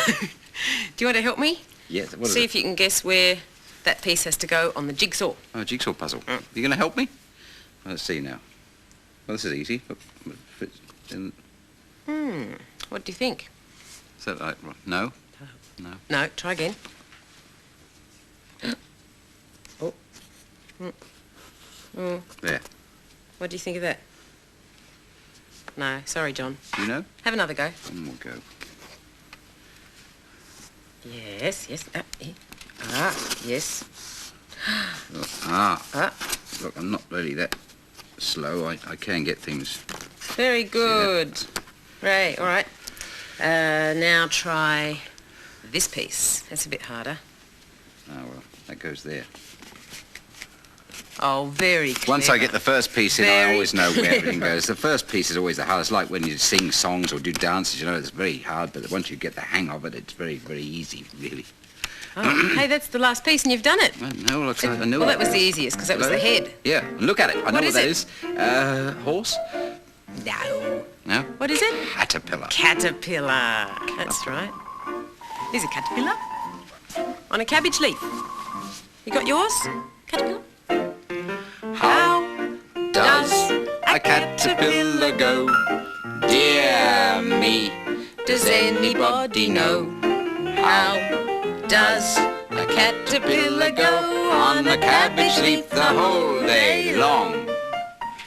Do you want to help me? Yes. See if you can guess where that piece has to go on the jigsaw. Oh, jigsaw puzzle. You going to help me? Well, let's see now. Well, this is easy. What do you think? Is that right? No? No. No, try again. Oh. There. What do you think of that? No, sorry, John. Do you know? Have another go. One more go. Yes, yes. Yes. Look, I'm not really that slow. I can get things. Very good. Right, all right. Now try this piece. That's a bit harder. Oh, well, that goes there. Oh, very clever. Once I get the first piece in, I Very always know where everything goes. The first piece is always the hardest. Like when you sing songs or do dances, you know, it's very hard, but once you get the hang of it, it's very, very easy, really. Oh, hey, that's the last piece and you've done it. I know, look, I knew Well, it. that was the easiest because that was the head. Yeah, and look at it. I know what that is. Horse? No. No? What is it? Caterpillar. Caterpillar. That's right. There's a caterpillar on a cabbage leaf. You got yours? Caterpillar? How does a caterpillar go? Dear me, Does anybody know? How does a caterpillar go on a cabbage leaf the whole day long?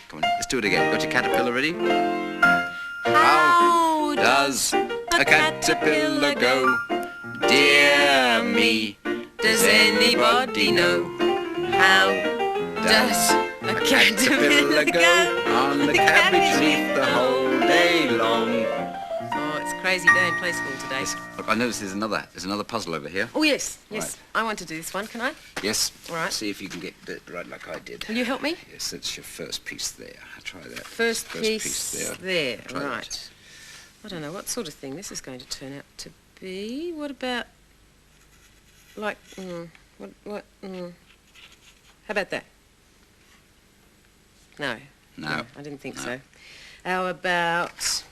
Come on, let's do it again. Got your caterpillar ready? How Does a caterpillar go? Dear me, does anybody know? How does a caterpillar go on the cabbage leaf the whole day long? Oh, it's a crazy day in play school today. Look, I notice there's another puzzle over here. Oh, yes. Right. I want to do this one, can I? Yes. All right. See if you can get it right like I did. Will you help me? Yes, that's your first piece there. I'll try that. First piece there. Try that. Right. I don't know what sort of thing this is going to turn out to be. What about, like, how about that? No. No. I didn't think No. so. How about...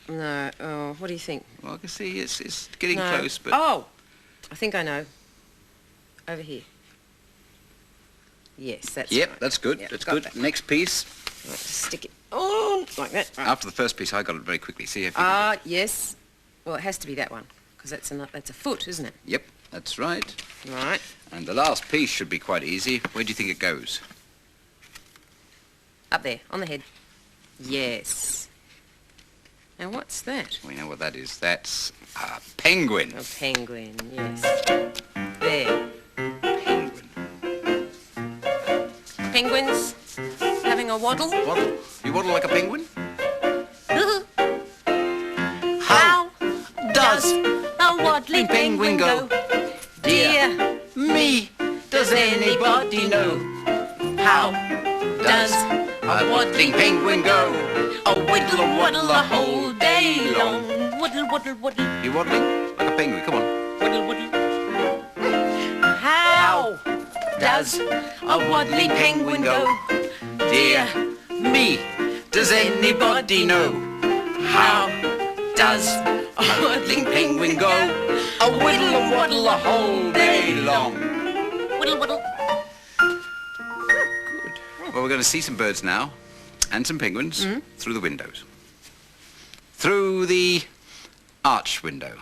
No. Oh, what do you think? Well, I can see it's getting No. close, but... Oh! I think I know. Over here. Yes, that's Yep, right. that's good. Yep, That's got good. that. Next piece. Right, just stick it on like that. Right. After the first piece, I got it very quickly. See if you Ah, yes. Well, it has to be that one because that's a foot, isn't it? Yep, that's right. Right. And the last piece should be quite easy. Where do you think it goes? Up there, on the head. Yes. Now, what's that? We know what that is. That's a penguin. A penguin, yes. There. Penguin. Penguins having a waddle. Waddle? You waddle like a penguin? How does a waddling penguin go? Dear me, does anybody know? How does a waddling penguin go? A whittle waddle the whole day long. Waddle, waddle, waddle. You waddling like a penguin? Come on. Waddle, waddle. How does a waddling penguin go? Dear me, does anybody know? How does a waddling penguin go? A whittle and waddle the whole day long. Waddle, waddle. Good. Well, we're going to see some birds now, and some penguins, through the windows. Through the arch window.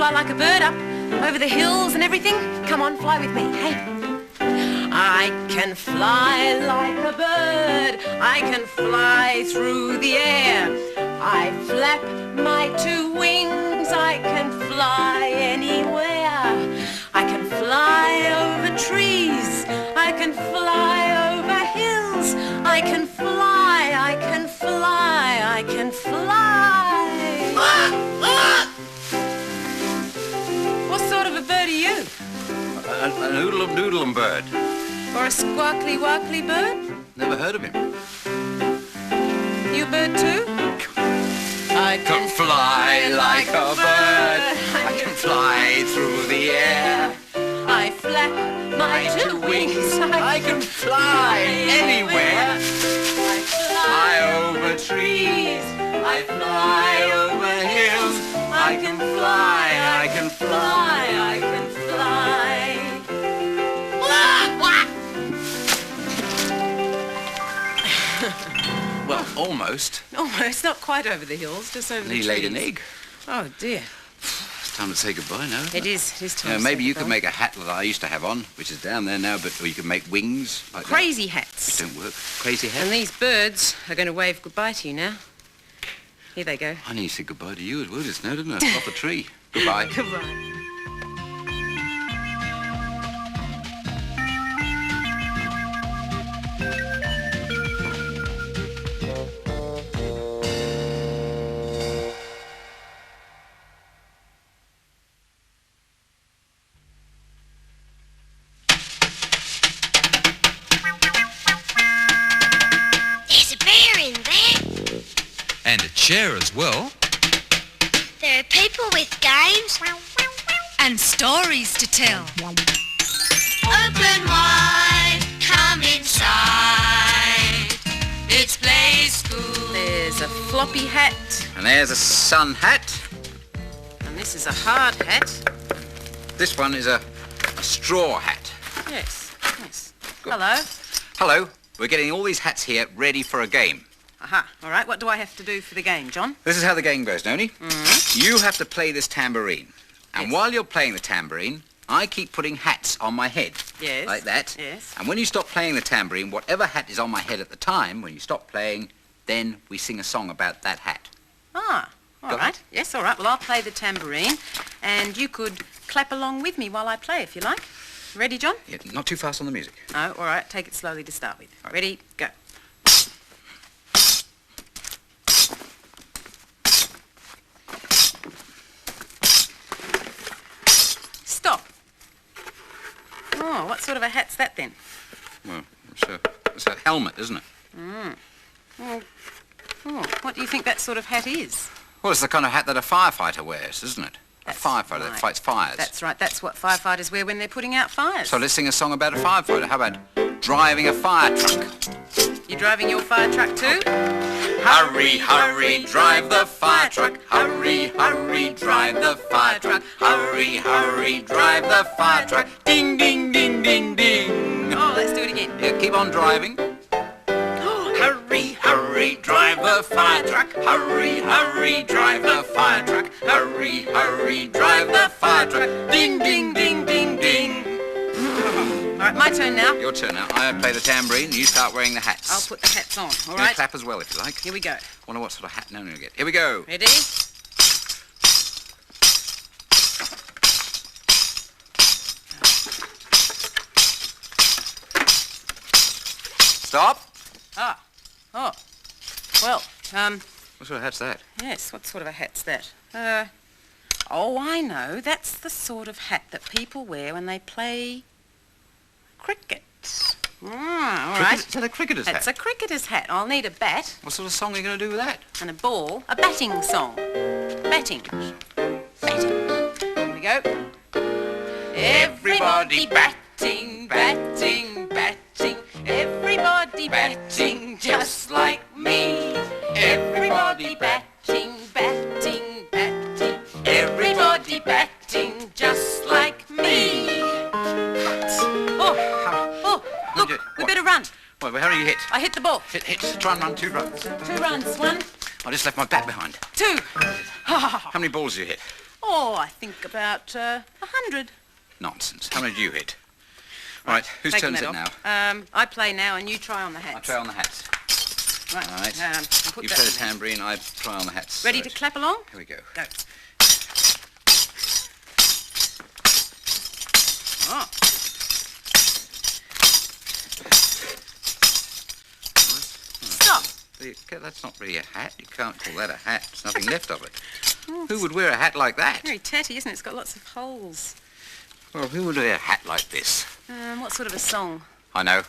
fly like a bird up over the hills and everything? Come on, fly with me. Hey. I can fly like a bird. I can fly through the air. I flap my 2 wings. I can fly anywhere. I can fly over trees. I can fly over hills. I can fly. I can fly. I can fly. What sort of a bird are you? A noodle-em-doodle-em bird. Or a squawkly-wackly bird? Never heard of him. You a bird too? I Can fly like a bird. I can fly through the air. I flap my 2 wings. I can fly anywhere. I Fly over trees. I fly over hills. I can fly. I can fly. I can fly. Well, almost. Almost, not quite over the hills, just over the He trees. laid an egg. Oh dear. It's time to say goodbye now. It is time to Maybe say you could goodbye. make a hat that I used to have on, which is down there now, or you could make wings like Crazy that. hats. Which don't work. Crazy hat. And these birds are going to wave goodbye to you now. Here they go. I need to say goodbye to you as well just now, didn't I? Off the tree. Goodbye. Goodbye. There's a bear in there. And a chair as well. There are people with games. And stories to tell. Open wide, come inside. It's Playschool. There's a floppy hat. And there's a sun hat. And this is a hard hat. This one is a straw hat. Yes, yes. Good. Hello. Hello. We're getting all these hats here ready for a game. Aha. All right, what do I have to do for the game, John? This is how the game goes, Noni. You have to play this tambourine. And Yes. while you're playing the tambourine, I keep putting hats on my head. Yes. Like that. Yes. And when you stop playing the tambourine, whatever hat is on my head at the time, when you stop playing, then we sing a song about that hat. Ah, all Got right. it? Yes, all right. Well, I'll play the tambourine, and you could clap along with me while I play, if you like. Ready, John? Yeah, not too fast on the music. No, all right. Take it slowly to start with. Ready, go. Stop. Oh, what sort of a hat's that then? Well, it's a helmet, isn't it? Oh, what do you think that sort of hat is? Well, it's the kind of hat that a firefighter wears, isn't it? That's a firefighter that right. fights fires. That's right. That's what firefighters wear when they're putting out fires. So let's sing a song about a firefighter. How about driving a fire truck? You driving your fire truck too? Hurry, hurry, drive the fire truck. Hurry, hurry, drive the fire truck. Hurry, hurry, drive the fire truck. Ding, ding, ding, ding, ding. Oh, let's do it again. Yeah, keep on driving. Hurry, hurry, drive the fire truck. Hurry, hurry, drive the fire truck. Hurry, hurry, drive the fire truck. Ding, ding, ding, ding, ding. All right, my turn now. Your turn now. I play the tambourine and you start wearing the hats. I'll put the hats on, all You can right? clap as well if you like. Here we go. Wonder what sort of hat Noni will get. Here we go. Ready? Stop. Ah. Oh. Well, What sort of hat's that? yes, what sort of a hat's that? Oh, I know. That's the sort of hat that people wear when they play cricket. All right. Is that a cricketer's That's hat? a cricketer's hat. I'll need a bat What sort of song are you going to do with that? and a ball. A batting song. Batting. Here we go. Everybody batting, batting, batting. Everybody batting just like me. Everybody batting, batting, batting. Everybody batting just like me. Oh, look, we better run. Well, how do you hit? I hit the ball. Hit. Try and run 2 runs. 2 runs. 1, I just left my bat behind. 2. How many balls did you hit? Oh, Oh, I think about 100. Nonsense. How many did you hit? Right, whose turn is it now? I play now and you try on the hats. I try on the hats. Right. All right. I'll You put play the that tambourine, I try on the hats. Ready Right. to clap along? Here we go. Go. Oh. Stop. That's not really a hat. You can't call that a hat. There's nothing left of it. Who would wear a hat like that? Very tatty, isn't it? It's got lots of holes. Well, who would wear a hat like this? What sort of a song? I know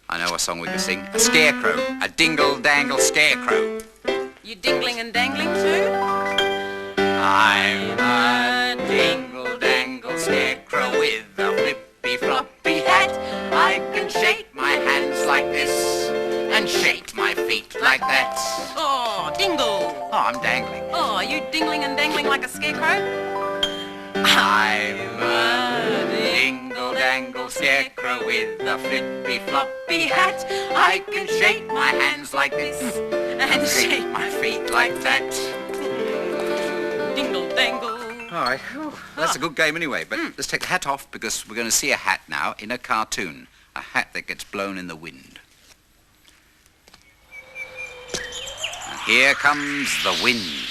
a song we can sing. A scarecrow. A dingle-dangle scarecrow. You dingling and dangling too? I'm a dingle-dangle scarecrow with a flippy-floppy hat. I can shake my hands like this and shake my feet like that. Oh, dingle. Oh, I'm dangling. Oh, are you dingling and dangling like a scarecrow? I'm a dingle-dangle scarecrow with a flippy-floppy hat. I can shake my hands like this and shake my feet like that. Dingle dangle. All right. That's a good game anyway, but let's take the hat off because we're going to see a hat now in a cartoon. A hat that gets blown in the wind. And here comes the wind.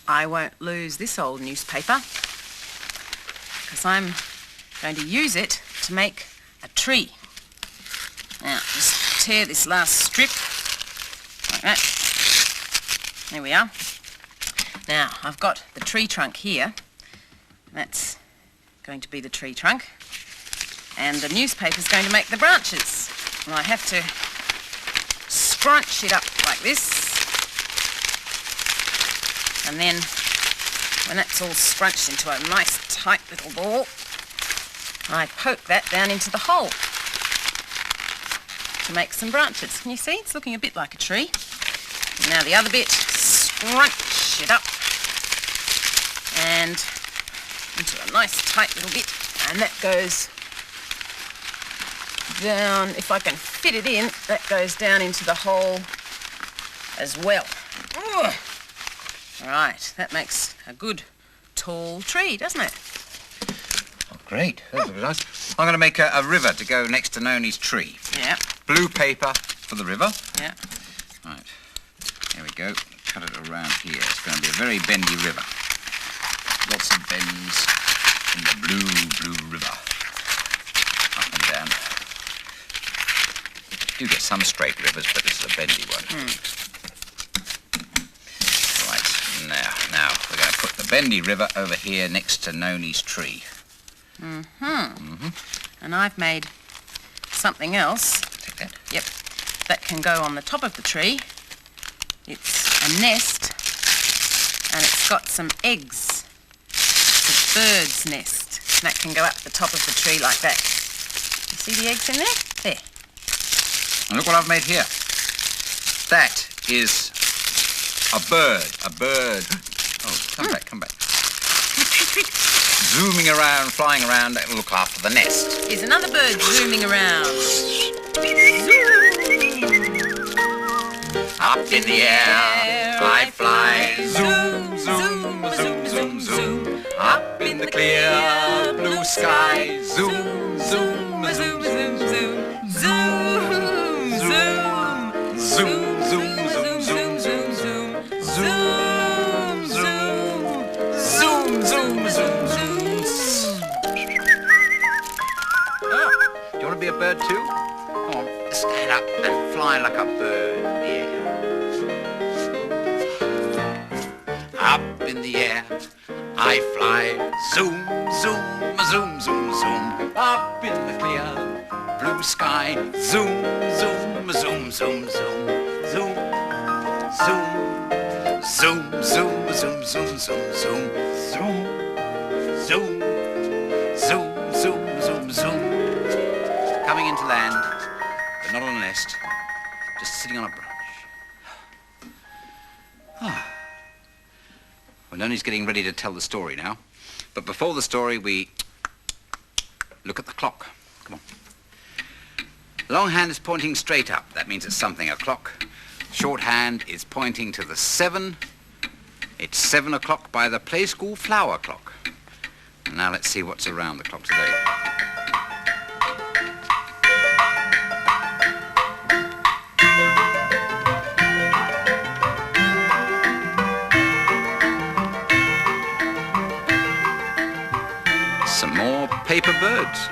I won't lose this old newspaper because I'm going to use it to make a tree. Now, just tear this last strip like that. There we are. Now, I've got the tree trunk here. That's going to be the tree trunk. And the newspaper's going to make the branches. And I have to scrunch it up like this. And then, when that's all scrunched into a nice tight little ball, I poke that down into the hole to make some branches. Can you see? It's looking a bit like a tree. And now the other bit, scrunch it up and into a nice tight little bit. And that goes down, if I can fit it in, that goes down into the hole as well. Ugh. Right, that makes a good tall tree, doesn't it? Oh, great. That's nice. I'm going to make a river to go next to Noni's tree. Yeah. Blue paper for the river. Yeah. Right. Here we go. Cut it around here. It's going to be a very bendy river. Lots of bends in the blue river. Up and down. You do get some straight rivers, but this is a bendy one. Now, we're going to put the bendy river over here next to Noni's tree. And I've made something else. Take that. Yep. That can go on the top of the tree. It's a nest, and it's got some eggs. It's a bird's nest. And that can go up the top of the tree like that. You see the eggs in there? There. And look what I've made here. That is a bird. A bird. Oh, come back. Zooming around, flying around, that'll look after the nest. Here's another bird zooming around. Up in the air, I fly. Zoom, zoom, zoom, zoom, zoom. Up in the clear, blue sky. Zoom, zoom, zoom, zoom, zoom. Zoom, zoom, Zoom, zoom, zoom, zoom, zoom, zoom. zoom, Zoom, zoom. zoom, zoom, zoom. Oh, do you want to be a bird too? Come on, stand up and fly like a bird. Yeah. Up in the air, I fly. Zoom, zoom, zoom, zoom, zoom. Up in the clear blue sky. Zoom, zoom, zoom, zoom, zoom. Zoom, zoom, zoom, zoom, zoom, zoom, zoom, zoom. Zoom, zoom, zoom, zoom, zoom, zoom. Coming into land, but not on a nest. Just sitting on a branch. Well, Noni's getting ready to tell the story now. But before the story, we look at the clock. Come on. Long hand is pointing straight up. That means it's something o'clock. Short hand is pointing to the 7. It's 7 o'clock by the Playschool flower clock. And now let's see what's around the clock today. Some more paper birds.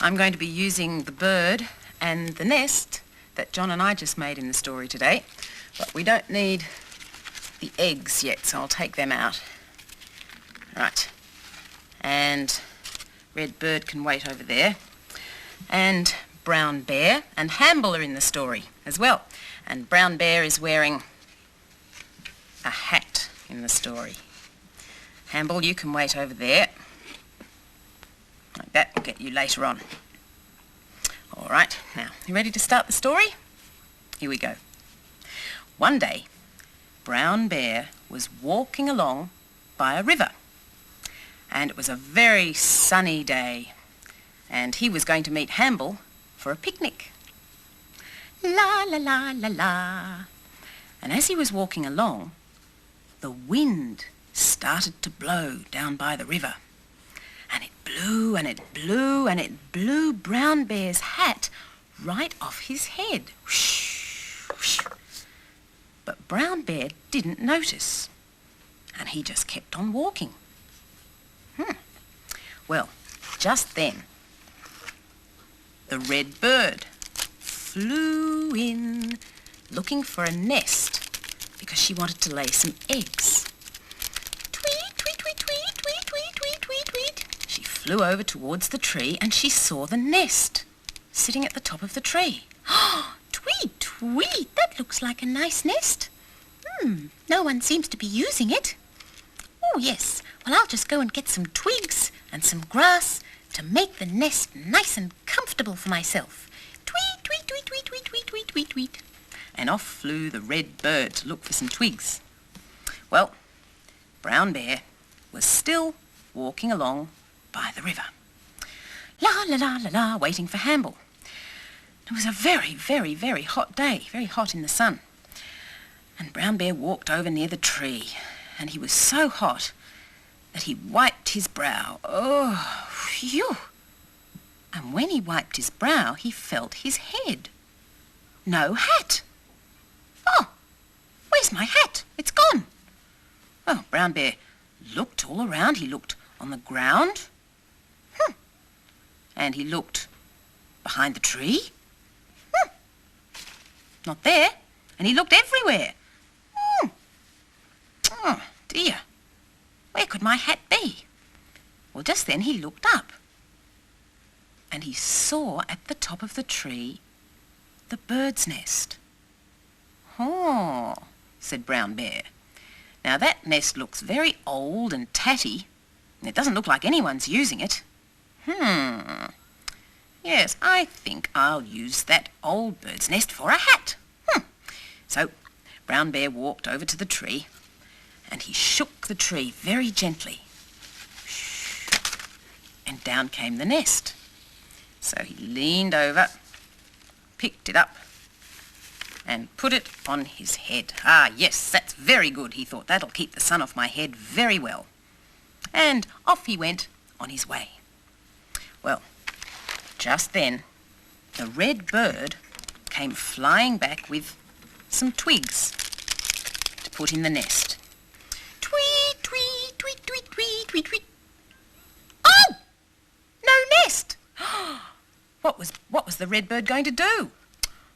I'm going to be using the bird and the nest that John and I just made in the story today. But we don't need the eggs yet, so I'll take them out. Right. And red bird can wait over there. And brown bear and Hamble are in the story as well. And brown bear is wearing a hat in the story. Hamble, you can wait over there. Like that, we'll get you later on. All right, now, you ready to start the story? Here we go. One day, Brown Bear was walking along by a river. And it was a very sunny day. And he was going to meet Hamble for a picnic. La, la, la, la, la. And as he was walking along, the wind started to blow down by the river. And it blew and it blew and it blew Brown Bear's hat right off his head. Whoosh, whoosh. But Brown Bear didn't notice. And he just kept on walking. Well, just then, the red bird flew in looking for a nest because she wanted to lay some eggs. Tweet, tweet, tweet, tweet, tweet, tweet, tweet, tweet, tweet. She flew over towards the tree and she saw the nest sitting at the top of the tree. Oh, tweet, tweet, that looks like a nice nest. No one seems to be using it. Oh, yes. Well, I'll just go and get some twigs and some grass to make the nest nice and comfortable for myself. Tweet, tweet, tweet, tweet, tweet, tweet, tweet, tweet, tweet. And off flew the red bird to look for some twigs. Well, Brown Bear was still walking along by the river. La, la, la, la, la, waiting for Hamble. It was a very, very, very hot day, very hot in the sun. And Brown Bear walked over near the tree, and he was so hot that he wiped his brow. Oh, phew! And when he wiped his brow, he felt his head. No hat. Oh, where's my hat? It's gone. Well, Brown Bear looked all around. He looked on the ground. And he looked behind the tree. Not there. And he looked everywhere. Oh, dear. Where could my hat be? Well, just then he looked up. And he saw at the top of the tree the bird's nest. Oh, said Brown Bear. Now that nest looks very old and tatty, and it doesn't look like anyone's using it. Yes, I think I'll use that old bird's nest for a hat. So Brown Bear walked over to the tree and he shook the tree very gently. And down came the nest. So he leaned over picked it up and put it on his head. Ah, yes, that's very good, he thought. That'll keep the sun off my head very well. And off he went on his way. Well, just then, the red bird came flying back with some twigs to put in the nest. Tweet, tweet, tweet, tweet, tweet, tweet, tweet. Oh! No nest! What was the red bird going to do?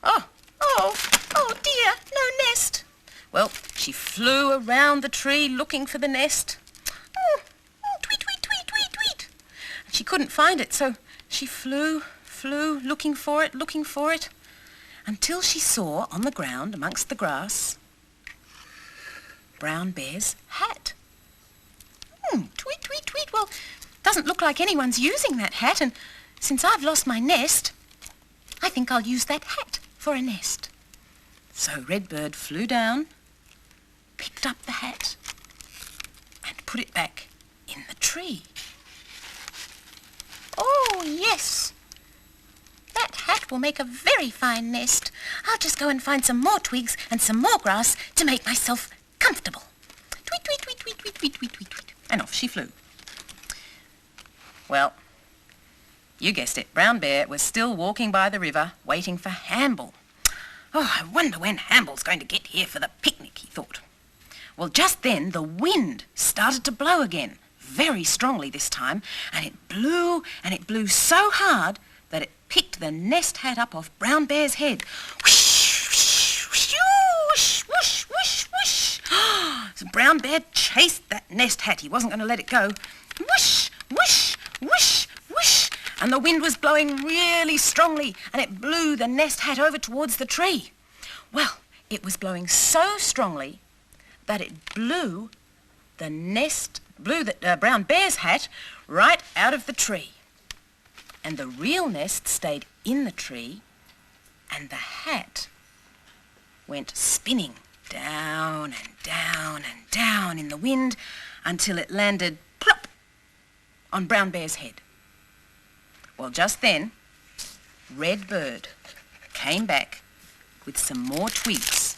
Oh dear, no nest. Well, she flew around the tree looking for the nest. Tweet, tweet, tweet, tweet, tweet. And she couldn't find it, so she flew, looking for it, until she saw on the ground amongst the grass Brown Bear's hat. Tweet, tweet, tweet. Well, doesn't look like anyone's using that hat, and since I've lost my nest, I think I'll use that hat for a nest. So Redbird flew down, picked up the hat, and put it back in the tree. Oh, yes. That hat will make a very fine nest. I'll just go and find some more twigs and some more grass to make myself comfortable. Tweet, tweet, tweet, tweet, tweet, tweet, tweet, tweet, tweet. And off she flew. Well, you guessed it, Brown Bear was still walking by the river, waiting for Hamble. Oh, I wonder when Hamble's going to get here for the picnic, he thought. Well, just then the wind started to blow again, very strongly this time, and it blew so hard that it picked the nest hat up off Brown Bear's head. Whoosh, whoosh, whoosh, whoosh, whoosh, whoosh, whoosh. So Brown Bear chased that nest hat. He wasn't going to let it go. Whoosh, whoosh, whoosh, whoosh. And the wind was blowing really strongly, and it blew the nest hat over towards the tree. Well, it was blowing so strongly that it blew the Brown Bear's hat right out of the tree. And the real nest stayed in the tree, and the hat went spinning down and down and down in the wind until it landed plop on Brown Bear's head. Well, just then, Redbird came back with some more twigs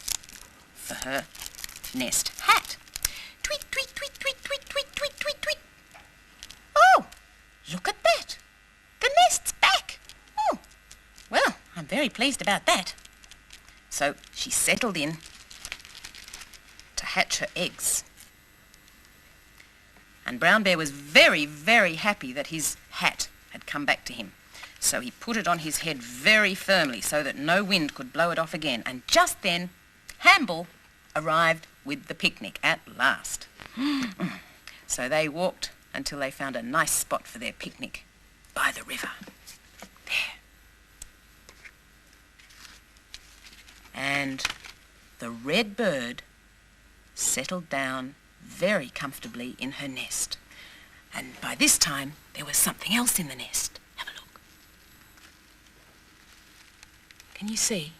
for her nest hat. Tweet, tweet, tweet, tweet, tweet, tweet, tweet, tweet, tweet. Oh, look at that. The nest's back. Oh, well, I'm very pleased about that. So she settled in to hatch her eggs. And Brown Bear was very, very happy that his hat had come back to him. So he put it on his head very firmly so that no wind could blow it off again. And just then, Hamble arrived with the picnic at last. So they walked until they found a nice spot for their picnic by the river. There. And the red bird settled down very comfortably in her nest. And by this time, there was something else in the nest. Have a look. Can you see?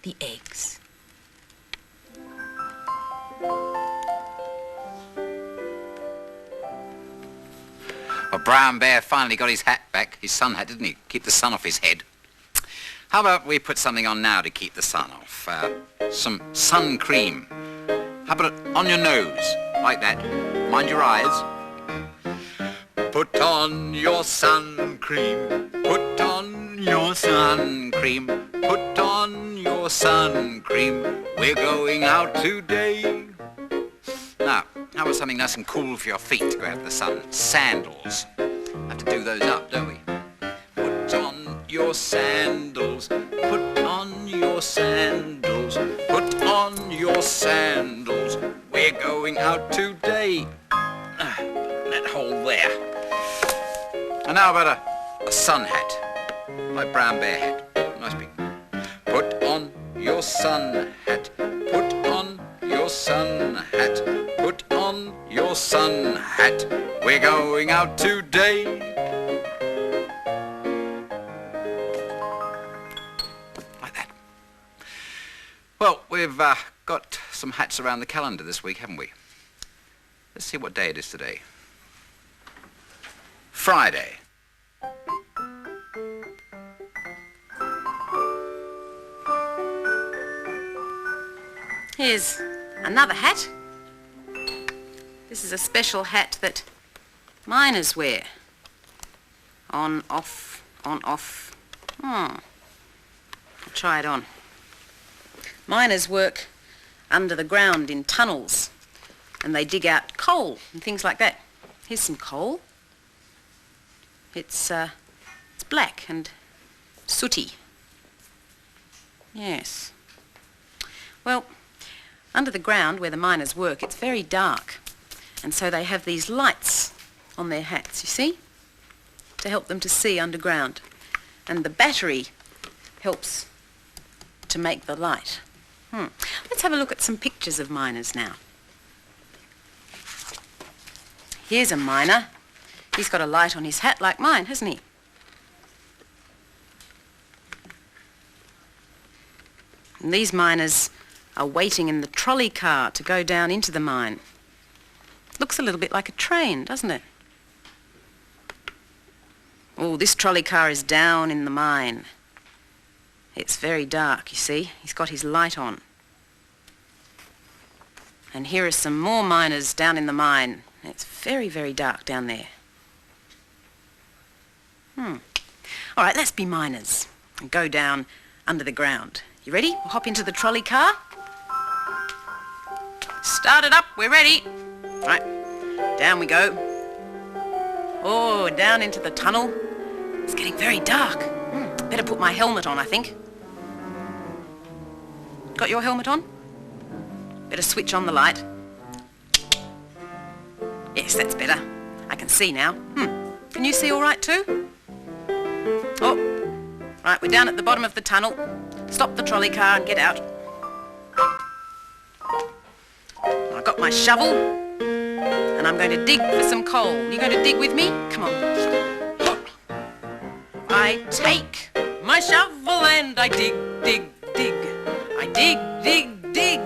The eggs. Well, Brown Bear finally got his hat back, his sun hat, didn't he? Keep the sun off his head. How about we put something on now to keep the sun off? Some sun cream. How about it on your nose, like that? Mind your eyes. Put on your sun cream. Put on your sun cream. Put on your sun cream. We're going out today. Now, how about something nice and cool for your feet to go out in the sun? Sandals. Have to do those up, don't we? Put on your sandals. Put on your sandals. Put on your sandals. We're going out today. That hole there. And now about a sun hat, like Brown Bear hat. Nice big. Put on your sun hat. Put on your sun hat. Put on your sun hat. We're going out today. Like that. Well, we've got some hats around the calendar this week, haven't we? Let's see what day it is today. Friday. Here's another hat. This is a special hat that miners wear. On, off, on, off. I'll try it on. Miners work under the ground in tunnels and they dig out coal and things like that. Here's some coal. It's black and sooty. Yes. Well, under the ground where the miners work, it's very dark. And so they have these lights on their hats, you see, to help them to see underground. And the battery helps to make the light. Let's have a look at some pictures of miners now. Here's a miner. He's got a light on his hat like mine, hasn't he? And these miners are waiting in the trolley car to go down into the mine. Looks a little bit like a train, doesn't it? Oh, this trolley car is down in the mine. It's very dark, you see. He's got his light on. And here are some more miners down in the mine. It's very, very dark down there. All right, let's be miners and go down under the ground. You ready? We'll hop into the trolley car. Start it up, we're ready. Right, down we go. Oh, down into the tunnel. It's getting very dark. Better put my helmet on, I think. Got your helmet on? Better switch on the light. Yes, that's better. I can see now. Can you see all right too? Oh, right, we're down at the bottom of the tunnel. Stop the trolley car and get out. I've got my shovel and I'm going to dig for some coal. You going to dig with me? Come on. I take my shovel and I dig, dig, dig. I dig, dig, dig.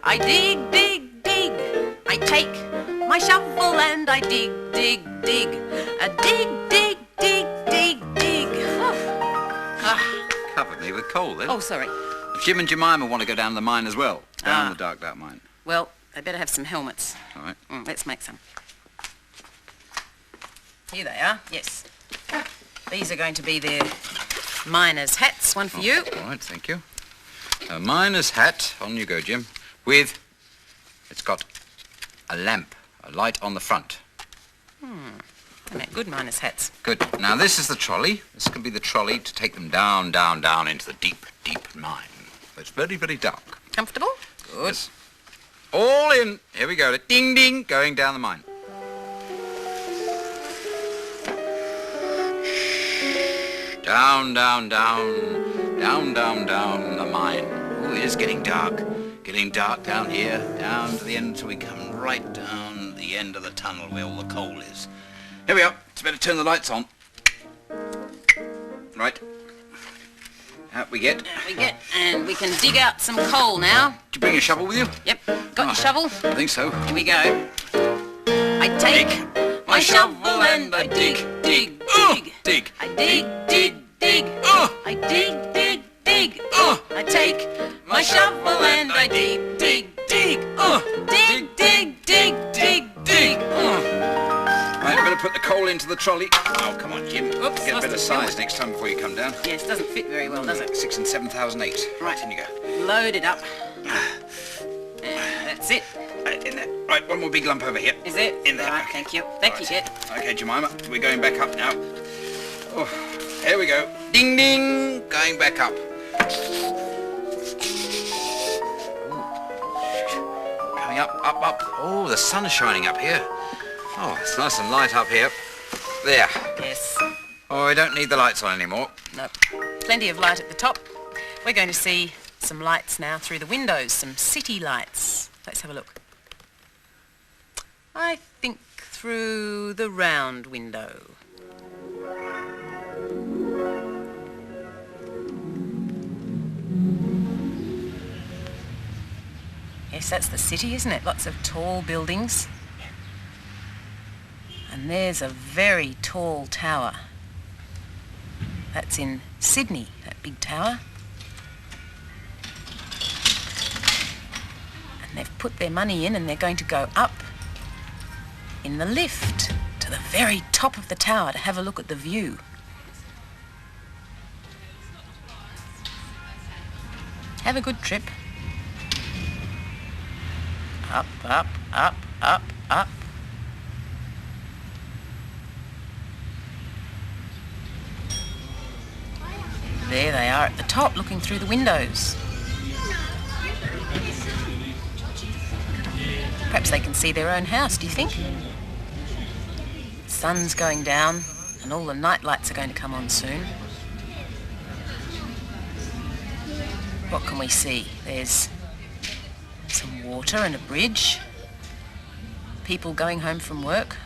I dig, dig, dig. I take my shovel and I dig, dig, dig. A dig, dig, dig, dig, dig. Covered me with coal then. Oh, sorry. If Jim and Jemima want to go down the mine as well. Down the dark, dark mine. Well, they better have some helmets. All right. Let's make some. Here they are, yes. These are going to be their miners' hats. One for you. All right, thank you. A miner's hat, on you go, Jim, with, it's got a lamp, a light on the front. They make good miners' hats. Good. Now, this is the trolley. This can be the trolley to take them down, down, down into the deep, deep mine. It's very, very dark. Comfortable? Good. Yes. All in. Here we go. Ding, ding, going down the mine. Down, down, down, down, down, down the mine. Oh, it is getting dark. Getting dark down here, down to the end until we come right down the end of the tunnel where all the coal is. Here we are. It's better turn the lights on. Right. Out we get. Out we get, and we can dig out some coal now. Did you bring a shovel with you? Yep. Got your shovel? I think so. Here we go. I take my shovel and I dig, dig, dig. Dig. I dig, dig, dig. I dig, dig, dig. I take my shovel and I dig, dig, dig. Dig, dig, dig, dig, dig. Right, I'm going to put the coal into the trolley. Oh, come on, Jim. Oops, Get a lost better the size helmet. next time before you come down. Yes, doesn't fit very well, does it? 6 and 7,008. Right. In you go. Load it up. And that's it. Right, in there. Right, one more big lump over here. Is it? In there. Right, thank you. Thank you, Jet. Okay, Jemima, we're going back up now. Oh, here we go. Ding, ding, going back up. Coming up, up, up. Oh, the sun is shining up here. Oh, it's nice and light up here. There. Yes. Oh, I don't need the lights on anymore. No. Plenty of light at the top. We're going to see some lights now through the windows, some city lights. Let's have a look. I think through the round window. Yes, that's the city, isn't it? Lots of tall buildings. And there's a very tall tower. That's in Sydney, that big tower. And they've put their money in and they're going to go up in the lift to the very top of the tower to have a look at the view. Have a good trip. Up, up, up, up, up. There they are at the top, looking through the windows. Perhaps they can see their own house, do you think? The sun's going down and all the night lights are going to come on soon. What can we see? There's some water and a bridge. People going home from work.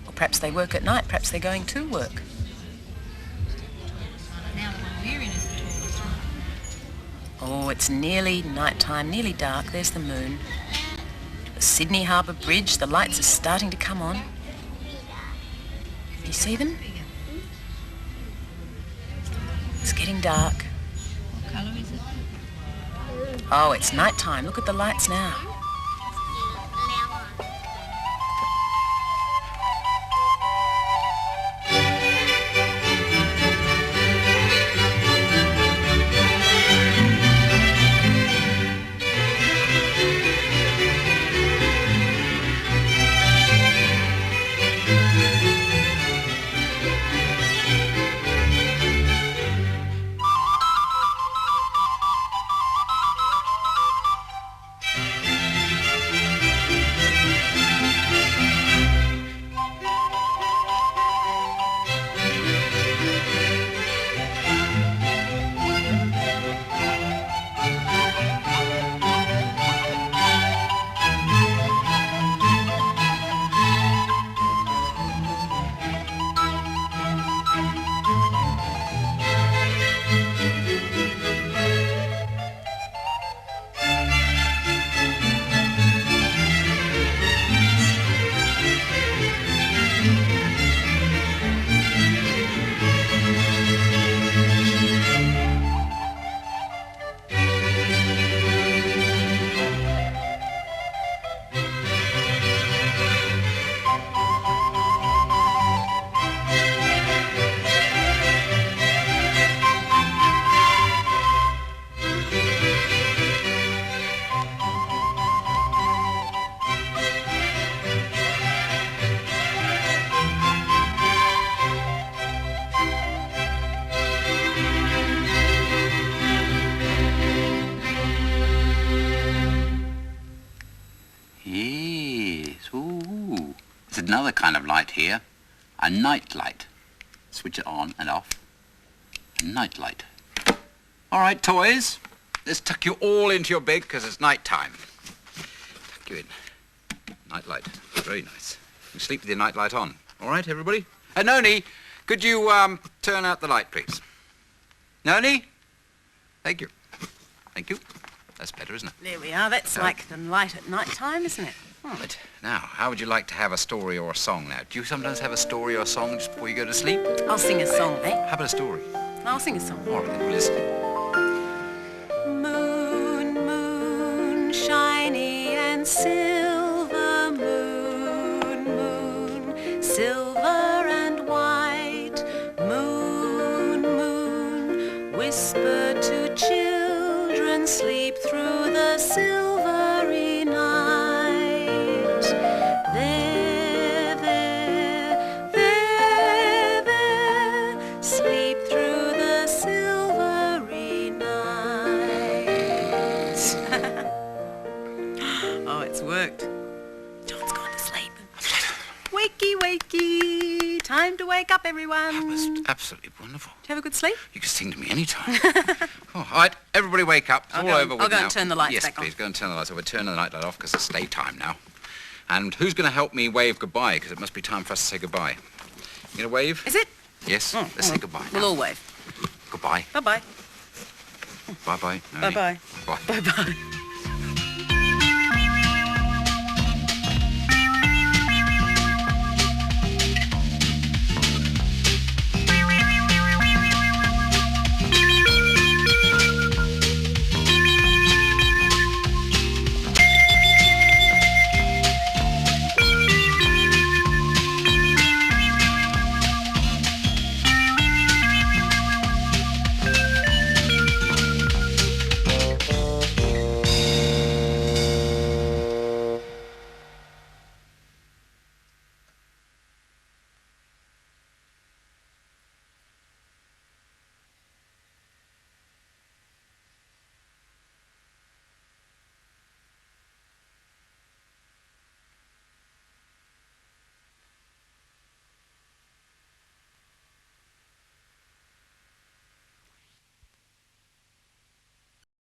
Or perhaps they work at night, perhaps they're going to work. Oh, it's nearly night time, nearly dark. There's the moon. The Sydney Harbour Bridge, the lights are starting to come on. You see them? It's getting dark. What colour is it? Oh, it's night time. Look at the lights now. Another kind of light here, a night light. Switch it on and off. A night light. All right, toys, let's tuck you all into your bed because it's night time. Tuck you in. Night light, very nice. You sleep with your night light on. All right, everybody? And Noni, could you turn out the light, please? Noni? Thank you. Thank you. That's better, isn't it? There we are. That's like the light at night time, isn't it? But now, how would you like to have a story or a song now? Do you sometimes have a story or a song just before you go to sleep? I'll sing a song, eh? How about a story? I'll sing a song. All right, then we'll listen. Moon, moon, shiny and silver, moon, moon, silver and white, moon, moon, whisper to children, sleep through the silvery night. There, there, there, there, sleep through the silvery night. Oh, it's worked. John's gone to sleep. Wakey, wakey. Time to wake up, everyone. That was absolutely wonderful. Did you have a good sleep? You can sing to me anytime. All right, everybody wake up. It's all over with now. I'll go and turn the lights back on. Yes, please, go and turn the lights on. We're turning the night light off because it's daytime now. And who's going to help me wave goodbye? Because it must be time for us to say goodbye. You going to wave? Is it? Yes. Let's say goodbye now. We'll all wave. Goodbye. Bye-bye. Bye-bye. Bye-bye. Bye. Bye-bye.